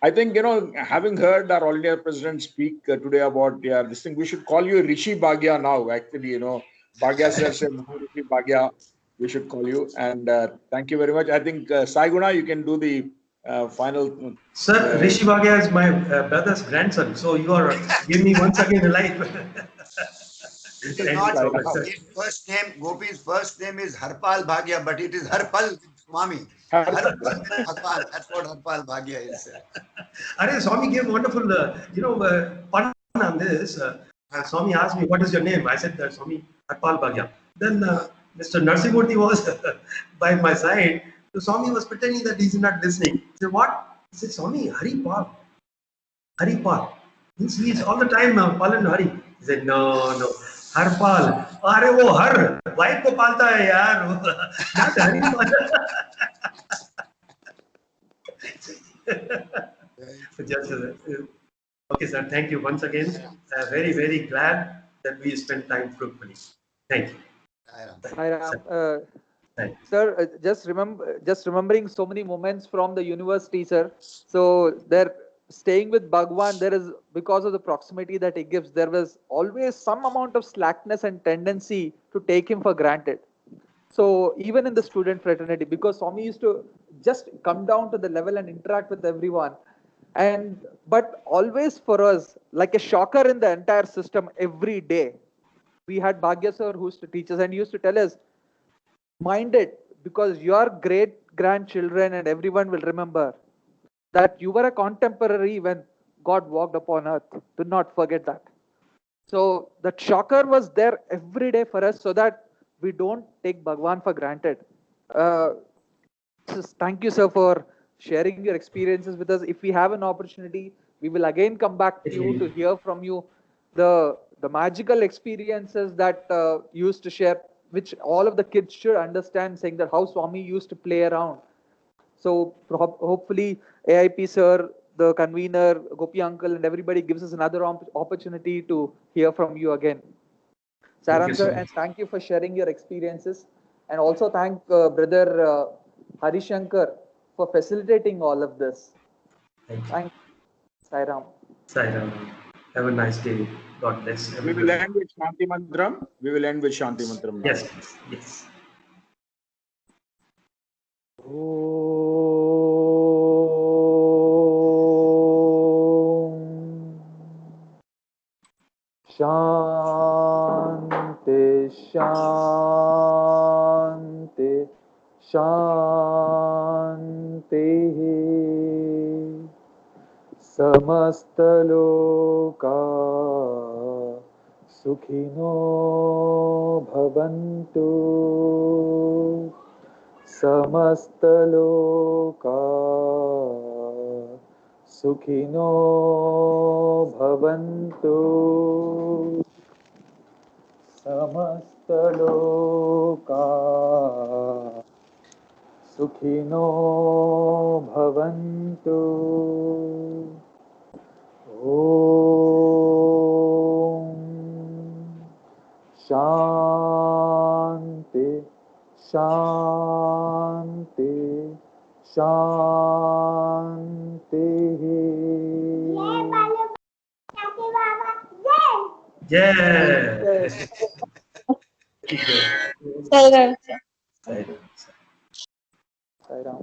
I think, having heard our All India President speak today about this thing, we should call you Rishi Bhagia now, actually, Bhagia sir said, Rishi Bhagia, we should call you. And thank you very much. I think, Sai Guna, you can do the final. Sir, Rishi Bhagia is my brother's grandson. So you are giving me once again a life. It is Thank you not so much, sir. his first name. Gopi's first name is Harpal Bhagia, but it is Harpal with Swami. Har- Harpal with Harpal. That's what Harpal Bhagia is. Are Swami gave wonderful, pun on this. Swami asked me, "What is your name?" I said, "Swami Harpal Bhagya." Then Mr. Narsimurti was by my side. So Swami was pretending that he's not listening. He said, "What?" He said, "Swami, Haripal. Haripal. Means he is all the time Pal and Hari." He said, "No, no. Harpal. Are wo har. Wife ko palta hai yaar. Not Haripal." Just, okay, sir. Thank you once again. Very, very glad that we spent time fruitfully. Thank you. Hi, Ram. Thank you. Sir, just remembering so many moments from the university, sir. So they're staying with Bhagwan. There is, because of the proximity that he gives, there was always some amount of slackness and tendency to take him for granted. So even in the student fraternity, because Swami used to just come down to the level and interact with everyone, but always for us, like a shocker in the entire system every day. We had Bhagya sir who used to teach us and he used to tell us, mind it, because your great grandchildren and everyone will remember that you were a contemporary when God walked upon earth. Do not forget that. So that shocker was there every day for us, so that we don't take Bhagwan for granted. Thank you, sir, for sharing your experiences with us. If we have an opportunity, we will again come back to you to hear from you the magical experiences that you used to share, which all of the kids should understand, saying that how Swami used to play around. So hopefully AIP sir, the convener, Gopi uncle, and everybody gives us another opportunity to hear from you again. Saram sir, and thank you for sharing your experiences. And also thank brother Harishankar for facilitating all of this. Thank you. Sairam. Sairam. Have a nice day. God bless We everybody. will end with Shanti Mantram. We will end with Shanti Mantram now. Yes, yes. Shanti, Shanti, Shanti. Samastaloka Sukhino Bhavantu. Samastaloka Sukhino Bhavantu. Samastaloka Sukhino Bhavantu. Om Shanti, Shanti, Shanti. Yes. Sairam. Sairam.